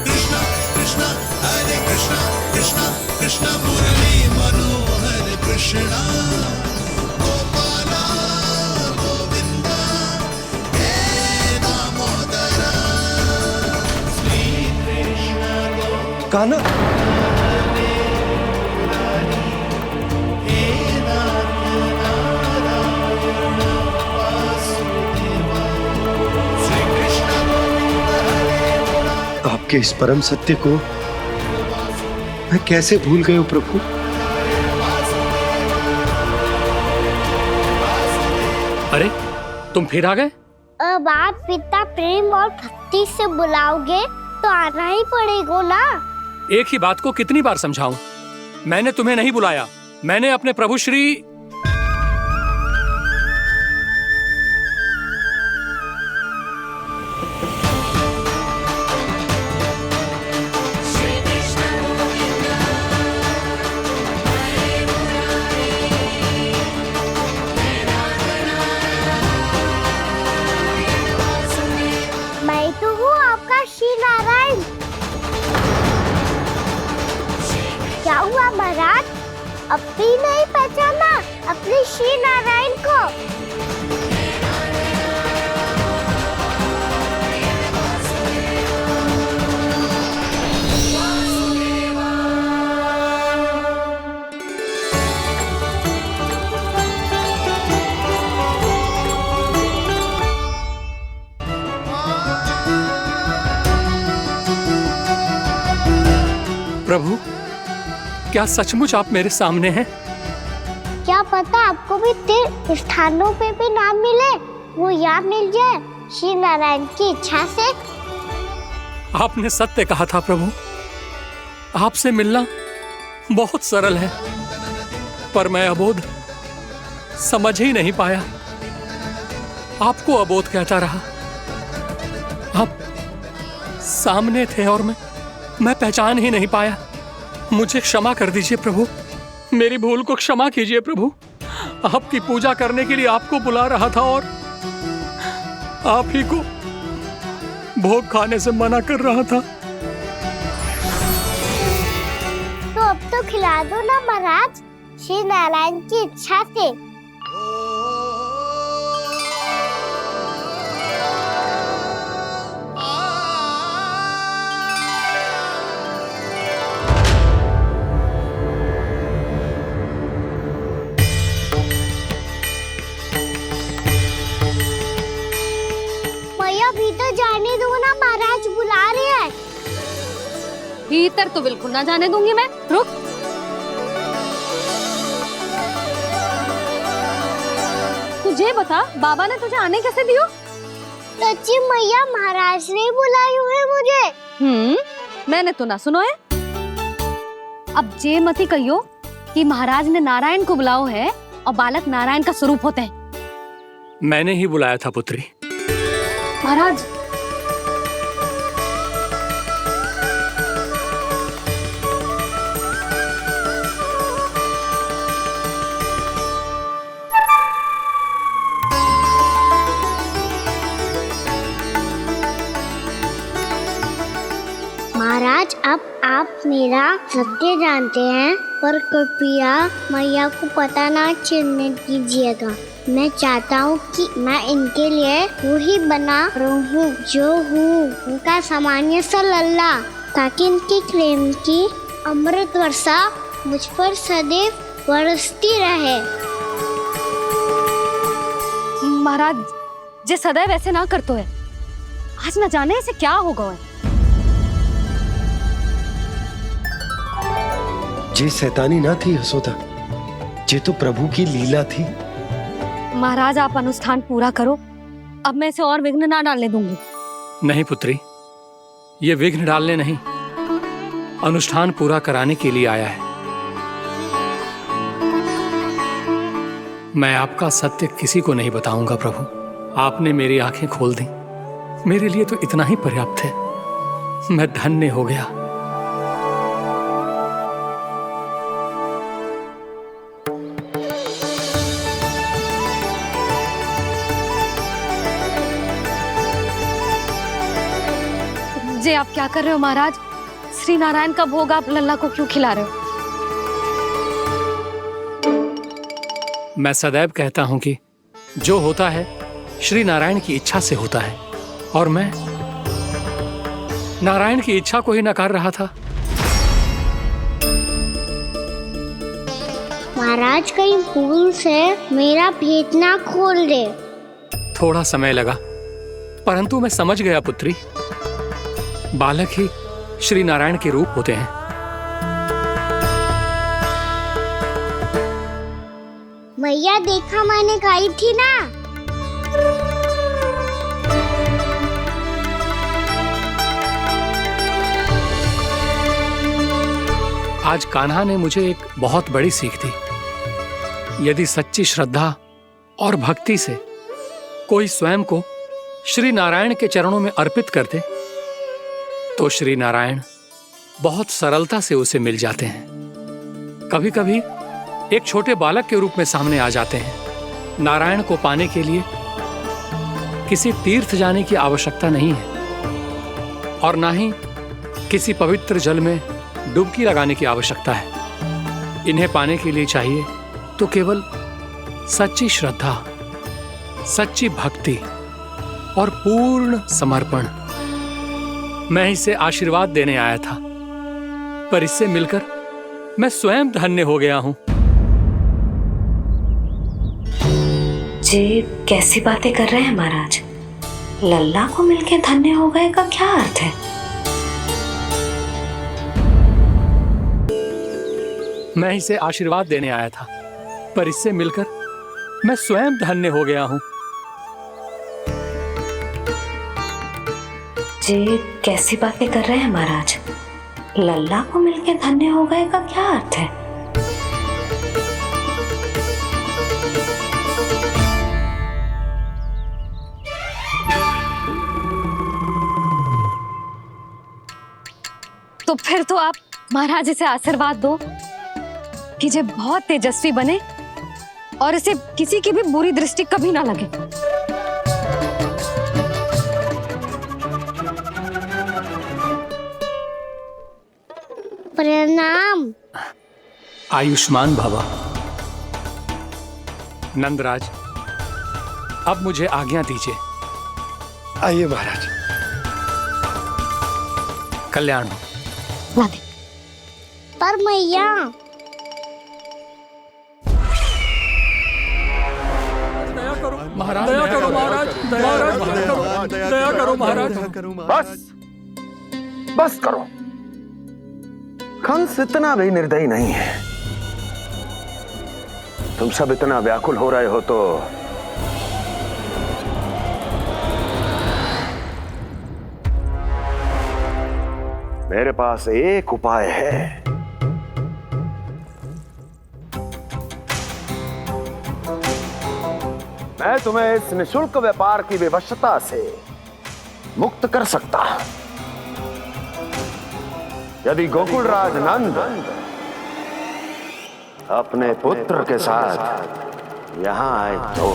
कृष्णा कृष्णा हरे कृष्णा, कृष्णा कृष्णा मुरली मनोहर कृष्णा, गोपाला गोविंदा हे दामोदरा, श्री कृष्ण कान्हा, आपके इस परम सत्य को मैं कैसे भूल गया प्रभु। अरे तुम फिर आ गए? अब आप पिता प्रेम और भक्ति से बुलाओगे तो आना ही पड़ेगा ना। एक ही बात को कितनी बार समझाऊं? मैंने तुम्हें नहीं बुलाया, मैंने अपने प्रभु श्री क्या हुआ महाराज, अब भी नहीं पहचाना अपने श्री नारायण को? प्रभु, क्या सचमुच आप मेरे सामने हैं? क्या पता आपको भी तीर्थ स्थानों पे भी नाम मिले, वो यहाँ मिल जाए श्री नारायण की इच्छा से। आपने सत्य कहा था प्रभु, आपसे मिलना बहुत सरल है, पर मैं अबोध समझ ही नहीं पाया। आपको अबोध कहता रहा। आप सामने थे और मैं पहचान ही नहीं पाया। मुझे क्षमा कर दीजिए प्रभु, मेरी भूल को क्षमा कीजिए प्रभु। आपकी पूजा करने के लिए आपको बुला रहा था और आप ही को भोग खाने से मना कर रहा था। तो अब तो खिला दो ना महाराज, श्री नारायण की इच्छा से। भीतर तो बिल्कुल ना जाने दूंगी मैं। रुक। तुझे बता, बाबा ने तुझे आने कैसे दियो? सच्ची मैया, महाराज ने बुलाई हुई मुझे। मैंने तो ना सुनो है। अब जे मती कहियो कि महाराज ने नारायण को बुलाओ है और बालक नारायण का स्वरूप होते हैं। मैंने ही बुलाया था पुत्री। महाराज, महाराज, अब आप मेरा सत्य जानते हैं, पर कृपया मैया को पता ना चलने दीजिएगा। मैं चाहता हूँ कि मैं इनके लिए वही बना रहूँ जो हूँ, उनका सामान्य सा लल्ला, ताकि इनके प्रेम की अमृत वर्षा मुझ पर सदैव बरसती रहे। महाराज, जे सदैव ऐसे ना करतो है, आज न जाने इसे क्या होगा है। जे शैतानी ना थी यशोदा, जे तो प्रभु की लीला थी। महाराज, आप अनुष्ठान पूरा करो, अब मैं इसे और विघ्न ना डालने दूंगी। नहीं पुत्री, ये विघ्न डालने नहीं, अनुष्ठान पूरा कराने के लिए आया है। मैं आपका सत्य किसी को नहीं बताऊंगा प्रभु। आपने मेरी आंखें खोल दी, मेरे लिए तो इतना ही पर्याप्त है। मैं धन्य हो गया। जे आप क्या कर रहे हो महाराज? श्री नारायण का भोग आप लल्ला को क्यों खिला रहे हो? मैं सदैव कहता हूं कि जो होता है श्री नारायण की इच्छा से होता है, और मैं नारायण की इच्छा को ही नकार रहा था। महाराज, कहीं भूल से मेरा भेद ना खोल दे। थोड़ा समय लगा, परंतु मैं समझ गया पुत्री। बालक ही श्री नारायण के रूप होते हैं। मैया, देखा मैंने खाई थी ना। आज कान्हा ने मुझे एक बहुत बड़ी सीख दी। यदि सच्ची श्रद्धा और भक्ति से कोई स्वयं को श्री नारायण के चरणों में अर्पित कर दे, तो श्री नारायण बहुत सरलता से उसे मिल जाते हैं। कभी कभी एक छोटे बालक के रूप में सामने आ जाते हैं। नारायण को पाने के लिए किसी तीर्थ जाने की आवश्यकता नहीं है, और ना ही किसी पवित्र जल में डुबकी लगाने की आवश्यकता है। इन्हें पाने के लिए चाहिए तो केवल सच्ची श्रद्धा, सच्ची भक्ति और पूर्ण समर्पण। मैं इसे आशीर्वाद देने आया था, पर इससे मिलकर मैं स्वयं धन्य हो गया हूं। जी कैसी बातें कर रहे हैं महाराज? लल्ला को मिलके धन्य हो गए का क्या अर्थ है? मैं इसे आशीर्वाद देने आया था, पर इससे मिलकर मैं स्वयं धन्य हो गया हूं। जी कैसी बातें कर रहे हैं महाराज? लल्ला को मिलके धन्य हो गए का क्या अर्थ है? तो फिर तो आप महाराज इसे आशीर्वाद दो कि ये बहुत तेजस्वी बने और इसे किसी की भी बुरी दृष्टि कभी ना लगे। प्रणाम। आयुष्मान भव। नंदराज, अब मुझे आज्ञा दीजिए। आइए महाराज। कल्याण हो। पर मैया, महाराज दया करो, महाराज दया करो, महाराज। बस बस करो। कंस इतना भी निर्दयी नहीं है। तुम सब इतना व्याकुल हो रहे हो तो मेरे पास एक उपाय है। मैं तुम्हें इस निशुल्क व्यापार की विवशता से मुक्त कर सकता। यदि गोकुलराज नंद अपने पुत्र के साथ यहां आए तो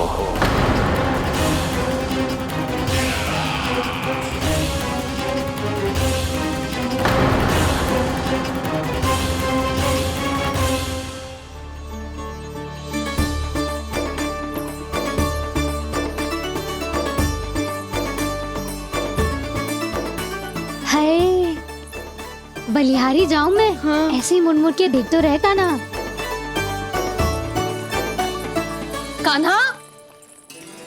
हाय, बलिहारी जाऊं मैं? हाँ। ऐसे ही मुड़ मुड़ के देख तो रहे कान्हा। कान्हा,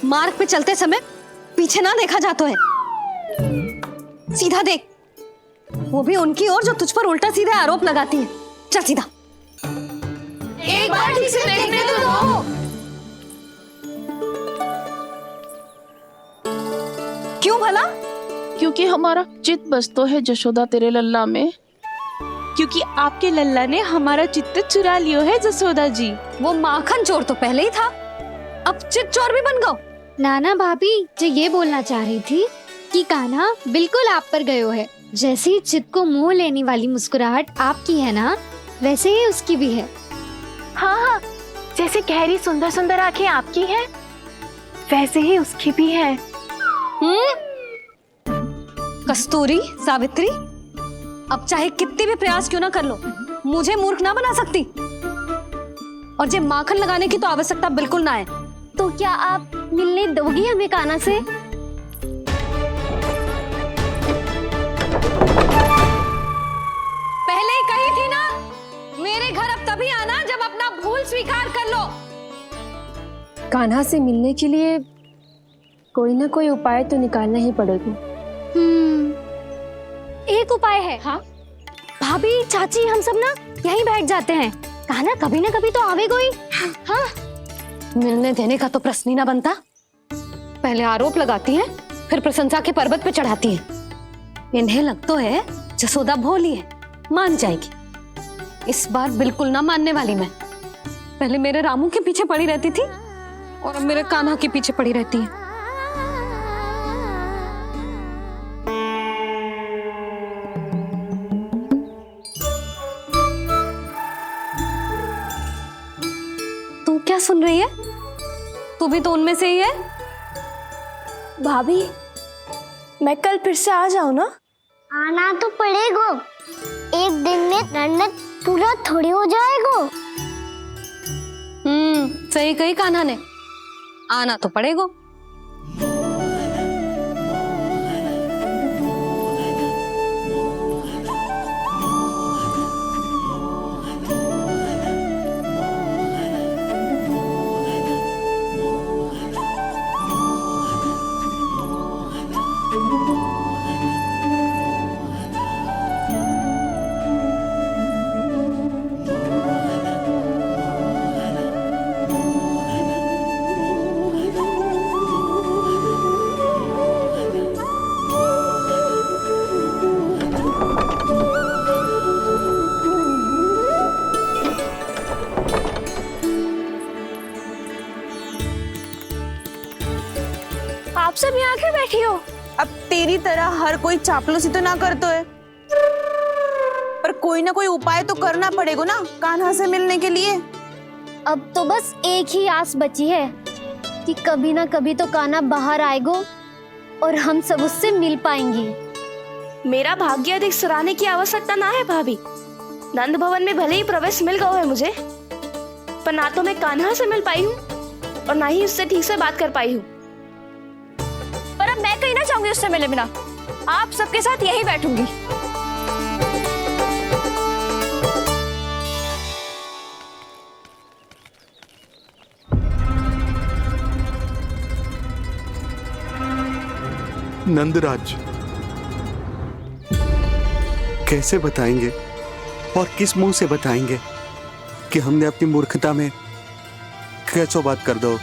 मार्ग पे चलते समय पीछे ना देखा जाता है, सीधा देख। वो भी उनकी ओर जो तुझ पर उल्टा सीधे आरोप लगाती है। चल सीधा। एक बार ठीक से देखने तो दो। क्यों भला? क्योंकि हमारा चित्त बसतो है जशोदा तेरे लल्ला में। क्योंकि आपके लल्ला ने हमारा चित्त चुरा लियो है जसोदा जी। वो माखन चोर तो पहले ही था, अब चित्त चोर भी बन गो। नाना भाभी जो ये बोलना चाह रही थी कि कान्हा बिल्कुल आप पर गयो है। जैसे ही चित्त को मोह लेने वाली मुस्कुराहट आपकी है ना, वैसे ही उसकी भी है। हाँ हाँ, जैसे गहरी सुंदर सुंदर आंखें आपकी हैं, वैसे ही उसकी भी है। कस्तूरी, सावित्री, अब चाहे कितने भी प्रयास क्यों ना कर लो, मुझे मूर्ख ना बना सकती। और जब माखन लगाने की तो आवश्यकता बिल्कुल ना है। तो क्या आप मिलने दोगी हमें कान्हा से? पहले ही कही थी ना, मेरे घर अब तभी आना जब अपना भूल स्वीकार कर लो। कान्हा से मिलने के लिए कोई ना कोई उपाय तो निकालना ही पड़ेगा। एक उपाय है। हाँ? भाभी, चाची, हम सब ना यहीं बैठ जाते हैं। कान्हा कभी ना कभी तो आवेगा ही। हाँ? मिलने देने का तो प्रश्न ही ना बनता। पहले आरोप लगाती हैं, फिर प्रशंसा के पर्वत पे चढ़ाती हैं। इन्हें लगता है जसोदा भोली है, मान जाएगी। इस बार बिल्कुल ना मानने वाली मैं। पहले मेरे रामू के पीछे पड़ी रहती थी और अब मेरे कान्हा के पीछे पड़ी रहती है। तू क्या सुन रही है? तू भी तो उनमें से ही है। भाभी, मैं कल फिर से आ जाऊं ना? आना तो पड़ेगा। एक दिन में रन्नत पूरा थोड़ी हो जाएगा। सही कही कान्हा ने, आना तो पड़ेगा। आप सब यहाँ आके बैठी हो? अब तेरी तरह हर कोई चापलूसी तो ना करतो है, पर कोई ना कोई उपाय तो करना पड़ेगा ना कान्हा से मिलने के लिए। अब तो बस एक ही आस बची है कि कभी ना कभी तो कान्हा बाहर आएगा और हम सब उससे मिल पाएंगे। मेरा भाग्य अधिक सराहने की आवश्यकता ना है भाभी। नंद भवन में भले ही प्रवेश मिल गया है मुझे, पर ना तो मैं कान्हा से मिल पाई हूँ और ना ही उससे ठीक से बात कर पाई हूँ। पर अब मैं कहीं ना जाऊंगी उससे मिले बिना। आप सबके साथ यहीं बैठूंगी। नंदराज, कैसे बताएंगे और किस मुंह से बताएंगे कि हमने अपनी मूर्खता में कैसो बात कर दो।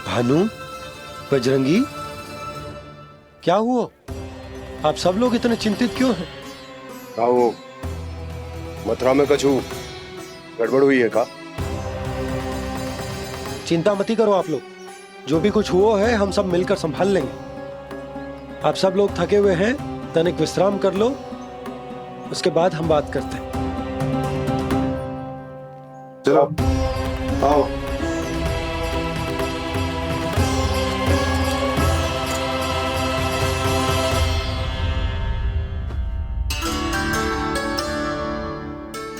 भानु, बजरंगी, क्या हुआ? आप सब लोग इतने चिंतित क्यों हैं? आओ, मथुरा में कछु गड़बड़ हुई है का? चिंता मती करो आप लोग, जो भी कुछ हुआ है हम सब मिलकर संभाल लेंगे। आप सब लोग थके हुए हैं, तनिक विश्राम कर लो, उसके बाद हम बात करते हैं। चलो, आओ।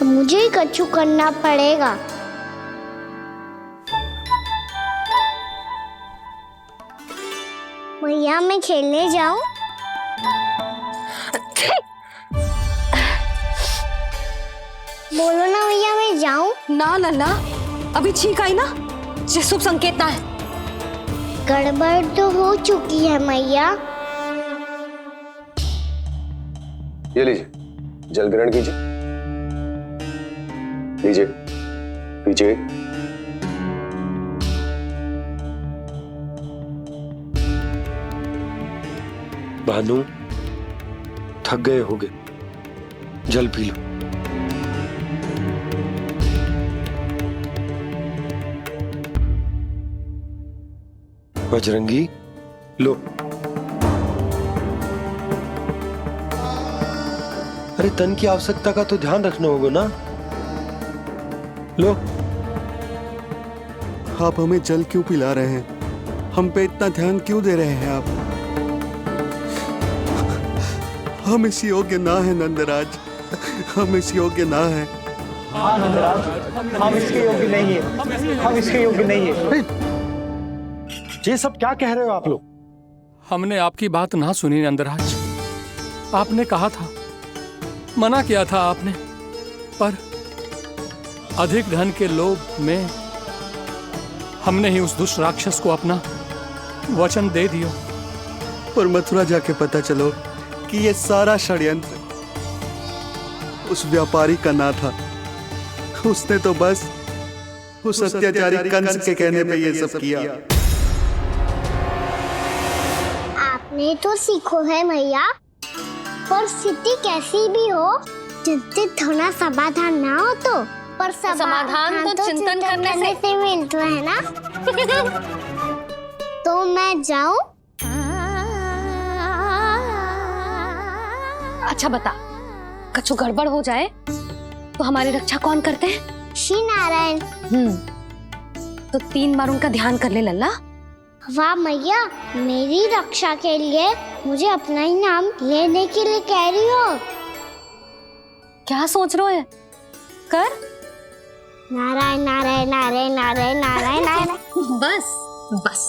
मुझे ही कछु करना पड़ेगा। मैया मैं खेलने जाऊं? बोलो ना मैया मैं जाऊं? ना लल्ला, अभी छींक आई ना, ये शुभ संकेत ना है। गड़बड़ तो हो चुकी है मैया। ये लीजिए, जल ग्रहण कीजिए। लीजिए, पीछे। भानु, थक गए होगे, जल पी लो। बजरंगी, लो। अरे तन की आवश्यकता का तो ध्यान रखना होगा ना, लो। आप हमें जल क्यों पिला रहे हैं? हम पे इतना ध्यान क्यों दे रहे हैं आप? हम इस योग्य ना है नंदराज, हम इस योग्य ना है। हाँ नंदराज, हम इसके योग्य नहीं है, हम इसके योग्य नहीं है। ये सब क्या कह रहे हो आप लोग? हमने आपकी बात ना सुनी नंदराज। आपने कहा था, मना किया था आपने, पर अधिक धन के लोभ में हमने ही उस दुष्ट राक्षस को अपना वचन दे दिया। पर मथुरा जाके पता चलो कि ये सारा षड्यंत्र उस व्यापारी का ना था। उसने तो बस उस अत्याचारी कंस के कहने पे ये सब किया। आपने तो सीखो है मैया, पर स्थिति कैसी भी हो, चिंतित होना समाधान ना हो तो, पर समाधान तो चिंतन करने से मिलता है ना। तो मैं जाऊं? अच्छा बता, कछु गड़बड़ हो जाए तो हमारी रक्षा कौन करते हैं? श्री नारायण। तो 3 बार उनका ध्यान कर ले लल्ला। वाह मैया, मेरी रक्षा के लिए मुझे अपना ही नाम लेने के लिए कह रही हो? क्या सोच रहे हो? कर। नारायण नारायण नारायण नारायण नारायण नारायण। बस बस।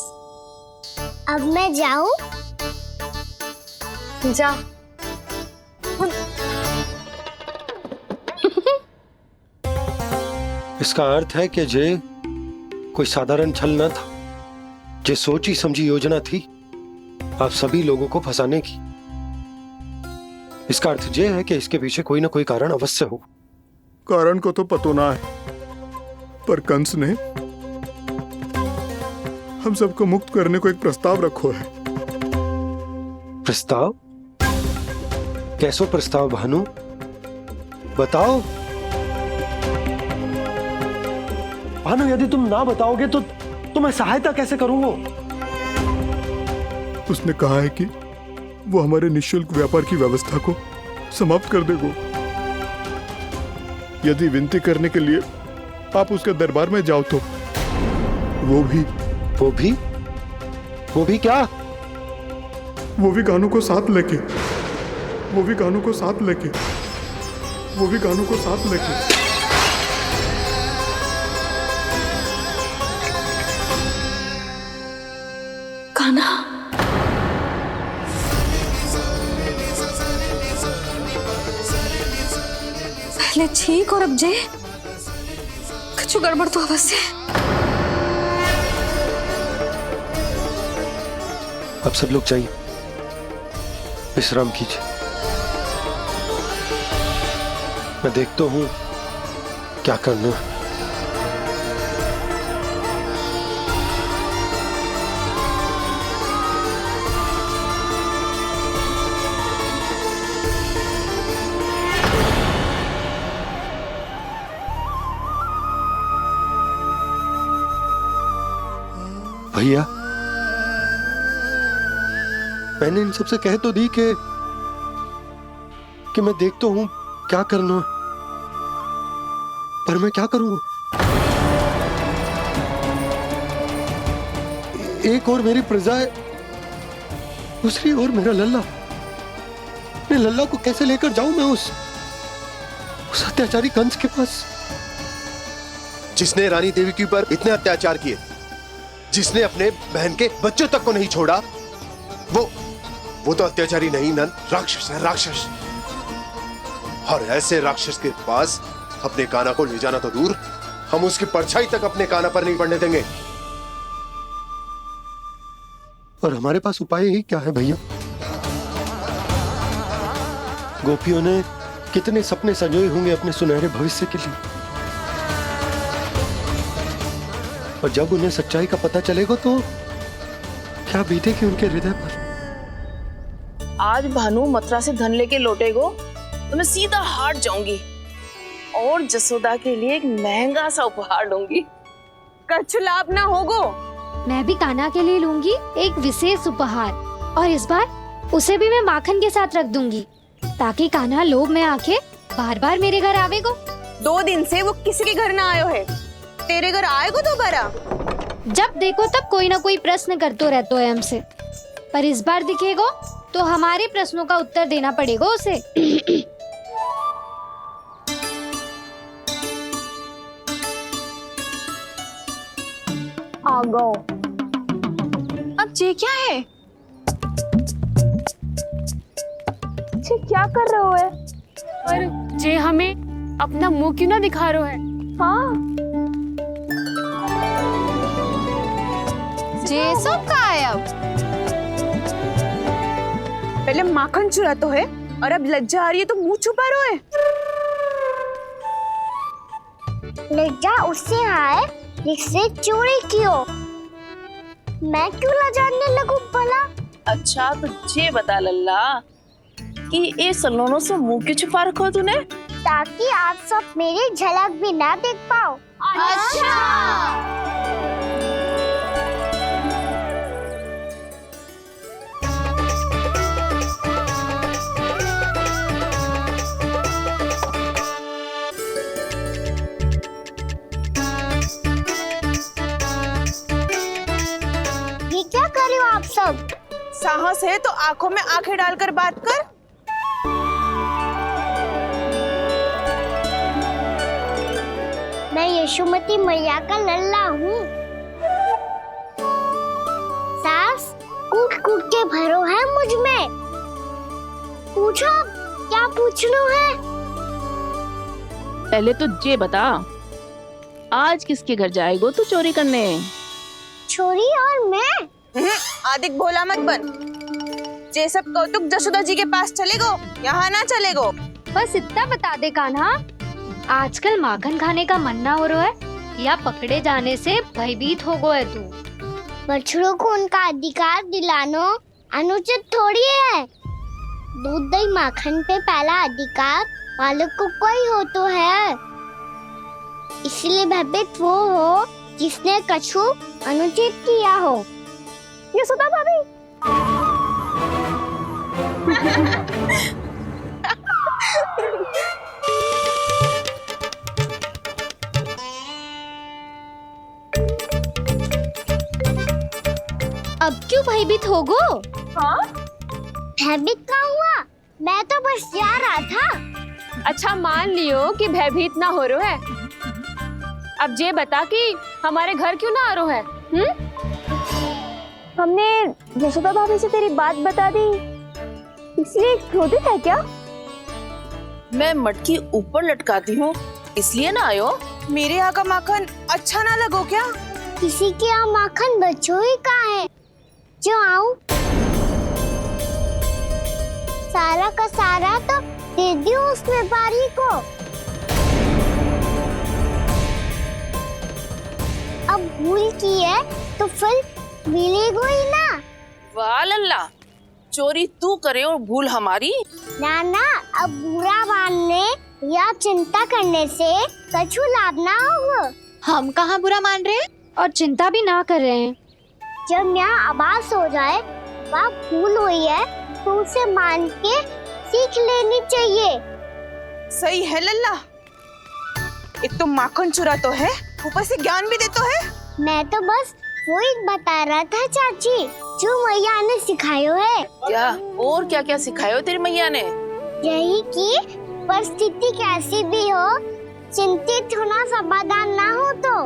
अब मैं जाऊं? जा। इसका अर्थ है कि जे कोई साधारण छल न था, जे सोची समझी योजना थी आप सभी लोगों को फंसाने की। इसका अर्थ ये है कि इसके पीछे कोई ना कोई कारण अवश्य हो। कारण को तो पतो ना है, पर कंस ने हम सबको मुक्त करने को एक प्रस्ताव रखो है। प्रस्ताव? कैसो प्रस्ताव भानु, बताओ। भानु, यदि तुम ना बताओगे तो मैं सहायता कैसे करूंगा? उसने कहा है कि वो हमारे निःशुल्क व्यापार की व्यवस्था को समाप्त कर देगा यदि विनती करने के लिए आप उसके दरबार में जाओ तो। वो भी क्या? वो भी गानों को साथ लेके, वो भी गानों को साथ लेके, वो भी गानों को साथ लेके। कान्हा, पहले ठीक और अब जे कुछ गड़बड़ तो अवश्य। अब सब लोग जाइए, विश्राम कीजिए। मैं देखता हूं क्या करना है। भैया, मैंने इन सबसे कह तो दी कि मैं देखता हूं क्या करना है, पर मैं क्या करूंगा? एक और मेरी प्रजा है, दूसरी ओर मेरा लल्ला। मैं लल्ला को कैसे लेकर जाऊं मैं उस अत्याचारी कंस के पास? जिसने रानी देवी के ऊपर इतने अत्याचार किए, जिसने अपने बहन के बच्चों तक को नहीं छोड़ा, वो तो अत्याचारी नहीं नंद, राक्षस है, राक्षस। और ऐसे राक्षस के पास अपने कान्हा को ले जाना तो दूर, हम उसकी परछाई तक अपने कान्हा पर नहीं पड़ने देंगे। और हमारे पास उपाय ही क्या है भैया? गोपियों ने कितने सपने संजोए होंगे अपने सुनहरे भविष्य के लिए, और जब उन्हें सच्चाई का पता चलेगा तो क्या बीतेगी उनके हृदय पर? आज भानु मथुरा से धन लेके लौटेगो तो मैं सीधा हाट जाऊंगी और जसोदा के लिए एक महंगा सा उपहार लूंगी। कछु लाभ ना होगो। मैं भी कान्हा के लिए लूंगी एक विशेष उपहार, और इस बार उसे भी मैं माखन के साथ रख दूंगी, ताकि कान्हा लोभ में आके बार बार मेरे घर आवेगो। 2 दिन से वो किसी के घर ना आयो है, तेरे घर आएगो दोबारा? जब देखो तब कोई ना कोई प्रश्न करते रहते है हमसे, पर इस बार दिखेगो तो हमारे प्रश्नों का उत्तर देना पड़ेगा उसे। आ गो। अब ये क्या है? ये क्या कर रहे हो है? पर जे हमें अपना मुंह क्यों ना दिखा रहे है? हाँ, जे सब का है अब? पहले माखन चुरा तो है और अब लज्जा आ रही है तो मुंह छुपा रहे है। लज्जा उससे आए जिससे चोरी कियो। मैं क्यों लजाने लगूं भला? अच्छा तो ये बता लल्ला कि ये सलोनों से मुंह क्यों छुपा रखो तूने? ताकि आप सब मेरी झलक भी ना देख पाओ। अच्छा। ये क्या कर रहे हो आप सब? साहस है तो आंखों में आंखें डालकर बात कर। मैं यशोमती मैया का लल्ला हूँ। सास कूट कूट के भरो है मुझ में। पूछो क्या पूछना है? पहले तो ये बता, आज किसके घर जाएगो तू चोरी करने? छोरी और मैं? आदिक भोला मत बन। ये सब कौतुक जसोदा जी के पास चलेगो, यहाँ ना चलेगो। बस इतना बता दे कान्हा, आजकल माखन खाने का मन ना हो रहा है या पकड़े जाने से भयभीत हो गया है तू? बछड़ों को उनका अधिकार दिलाना अनुचित थोड़ी है। दूध दही माखन पे पहला अधिकार मालिक को कोई हो तो है। इसलिए भयभीत वो हो जिसने कछु अनुचित किया हो। यशोदा भाभी। अब क्यों भयभीत हो गो? हाँ? भयभीत क्या हुआ? मैं तो बस जा रहा था। अच्छा मान लियो कि भयभीत ना हो रहा है, अब ये बता कि हमारे घर क्यों ना आ रहा है? हमने यशोदा भाभी से तेरी बात बता दी, इसलिए क्रोधित है क्या? मैं मटकी ऊपर लटकाती हूँ इसलिए ना आयो? मेरे यहाँ का माखन अच्छा ना लगो क्या? किसी के यहाँ माखन बचो ही कहाँ है जो आऊं? सारा का सारा तो दे दियो उस व्यापारी को। अब भूल की है तो फिर मिलेगा ही ना। वाह लल्ला, चोरी तू करे और भूल हमारी। नाना, अब बुरा मानने या चिंता करने से कछु लाभ ना होगा। हम कहाँ बुरा मान रहे हैं और चिंता भी ना कर रहे हैं। जब यहाँ आवाज हो जाए वह भूल हुई है तो उसे मान के सीख लेनी चाहिए। सही है लल्ला, एक तो माखन चुरा तो है, ऊपर से ज्ञान भी दे तो है। मैं तो बस वही बता रहा था चाची, जो मैया ने सिखायो है। क्या और क्या क्या सिखायो तेरी मैया ने? यही कि परिस्थिति कैसी भी हो, चिंतित होना समाधान ना हो तो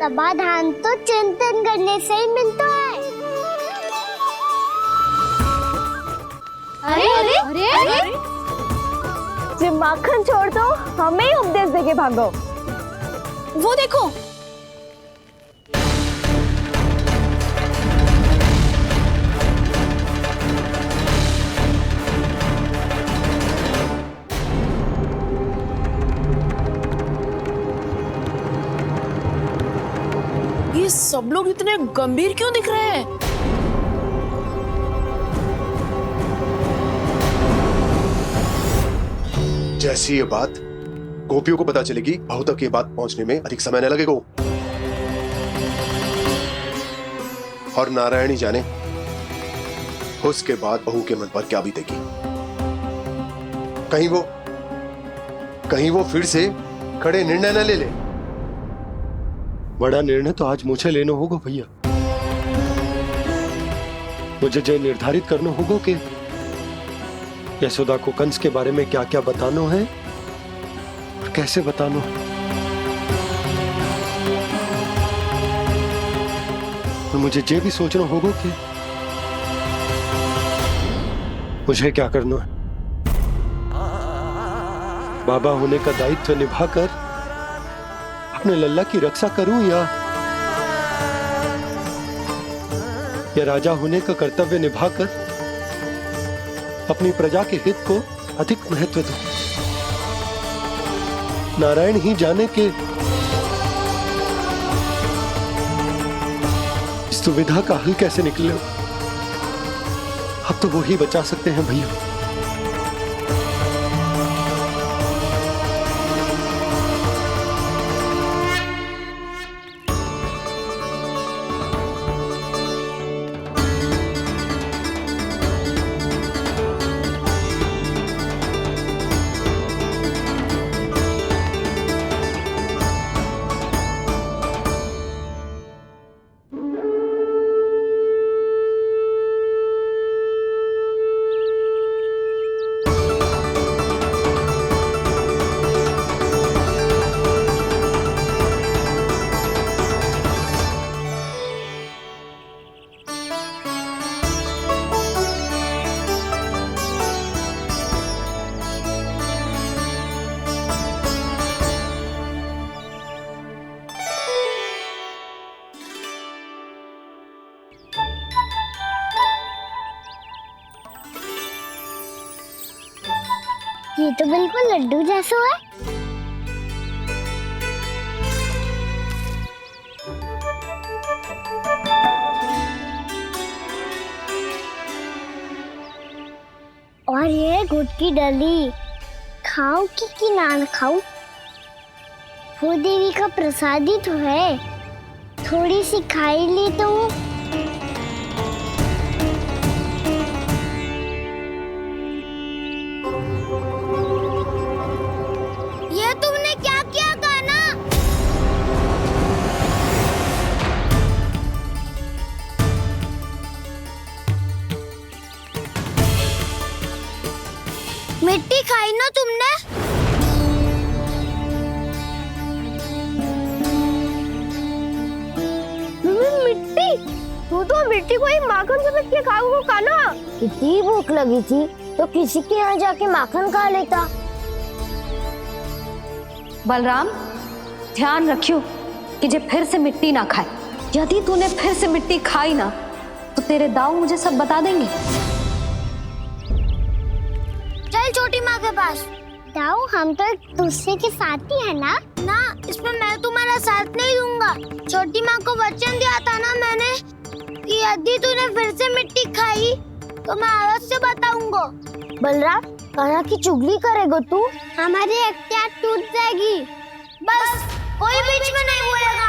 समाधान तो चिंतन करने से ही मिलता है। अरे अरे अरे, अरे? जब माखन छोड़ दो, हमें ही उपदेश देके भागो। वो देखो, ये सब लोग इतने गंभीर क्यों दिख रहे हैं? जैसी ये बात गोपियों को पता चलेगी, बहू तक ये बात पहुंचने में अधिक समय न लगेगा। और नारायणी जाने उसके बाद बहू के मन पर क्या बीतेगी। कहीं वो फिर से खड़े निर्णय न ले ले। बड़ा निर्णय तो आज मुझे लेना होगा भैया। मुझे जो निर्धारित करना होगा कि यशोदा को कंस के बारे में क्या क्या बताना है और कैसे बताना है। और मुझे ये भी सोचना होगा कि मुझे क्या करना है। बाबा होने का दायित्व निभाकर अपने लल्ला की रक्षा करूं या राजा होने का कर्तव्य निभाकर अपनी प्रजा के हित को अधिक महत्व दूं। नारायण ही जाने के इस दुविधा का हल कैसे निकले। अब तो वो ही बचा सकते हैं भैया। ये तो बिल्कुल लड्डू जैसा है। और ये गुड़ की डली खाओ कि ना खाओ, वो देवी का प्रसाद ही तो है। थोड़ी सी खाई ली तो ये तुमने क्या किया कान्हा? मिट्टी खाई ना तुमने? मिट्टी? तू तो मिट्टी को ही माखन समझ के खाओगे कान्हा। कितनी भूख लगी थी तो किसी के यहाँ जाके माखन खा लेता। बलराम, ध्यान रखियो कि जे फिर से मिट्टी ना खाए। यदि तूने फिर से मिट्टी खाई ना तो तेरे दाऊ मुझे सब बता देंगे। छोटी माँ के पास। ताऊ हम तो एक दूसरे के साथी है ना। ना, इसमें मैं तुम्हारा साथ नहीं दूंगा। छोटी माँ को वचन दिया था ना मैंने कि यदि तूने फिर से मिट्टी खाई तो मैं आवाज से बताऊंगा। बलराम, कान्हा की चुगली करेगा तू, हमारी अख्तियार टूट जाएगी। बस कोई बीच में नहीं बोलेगा।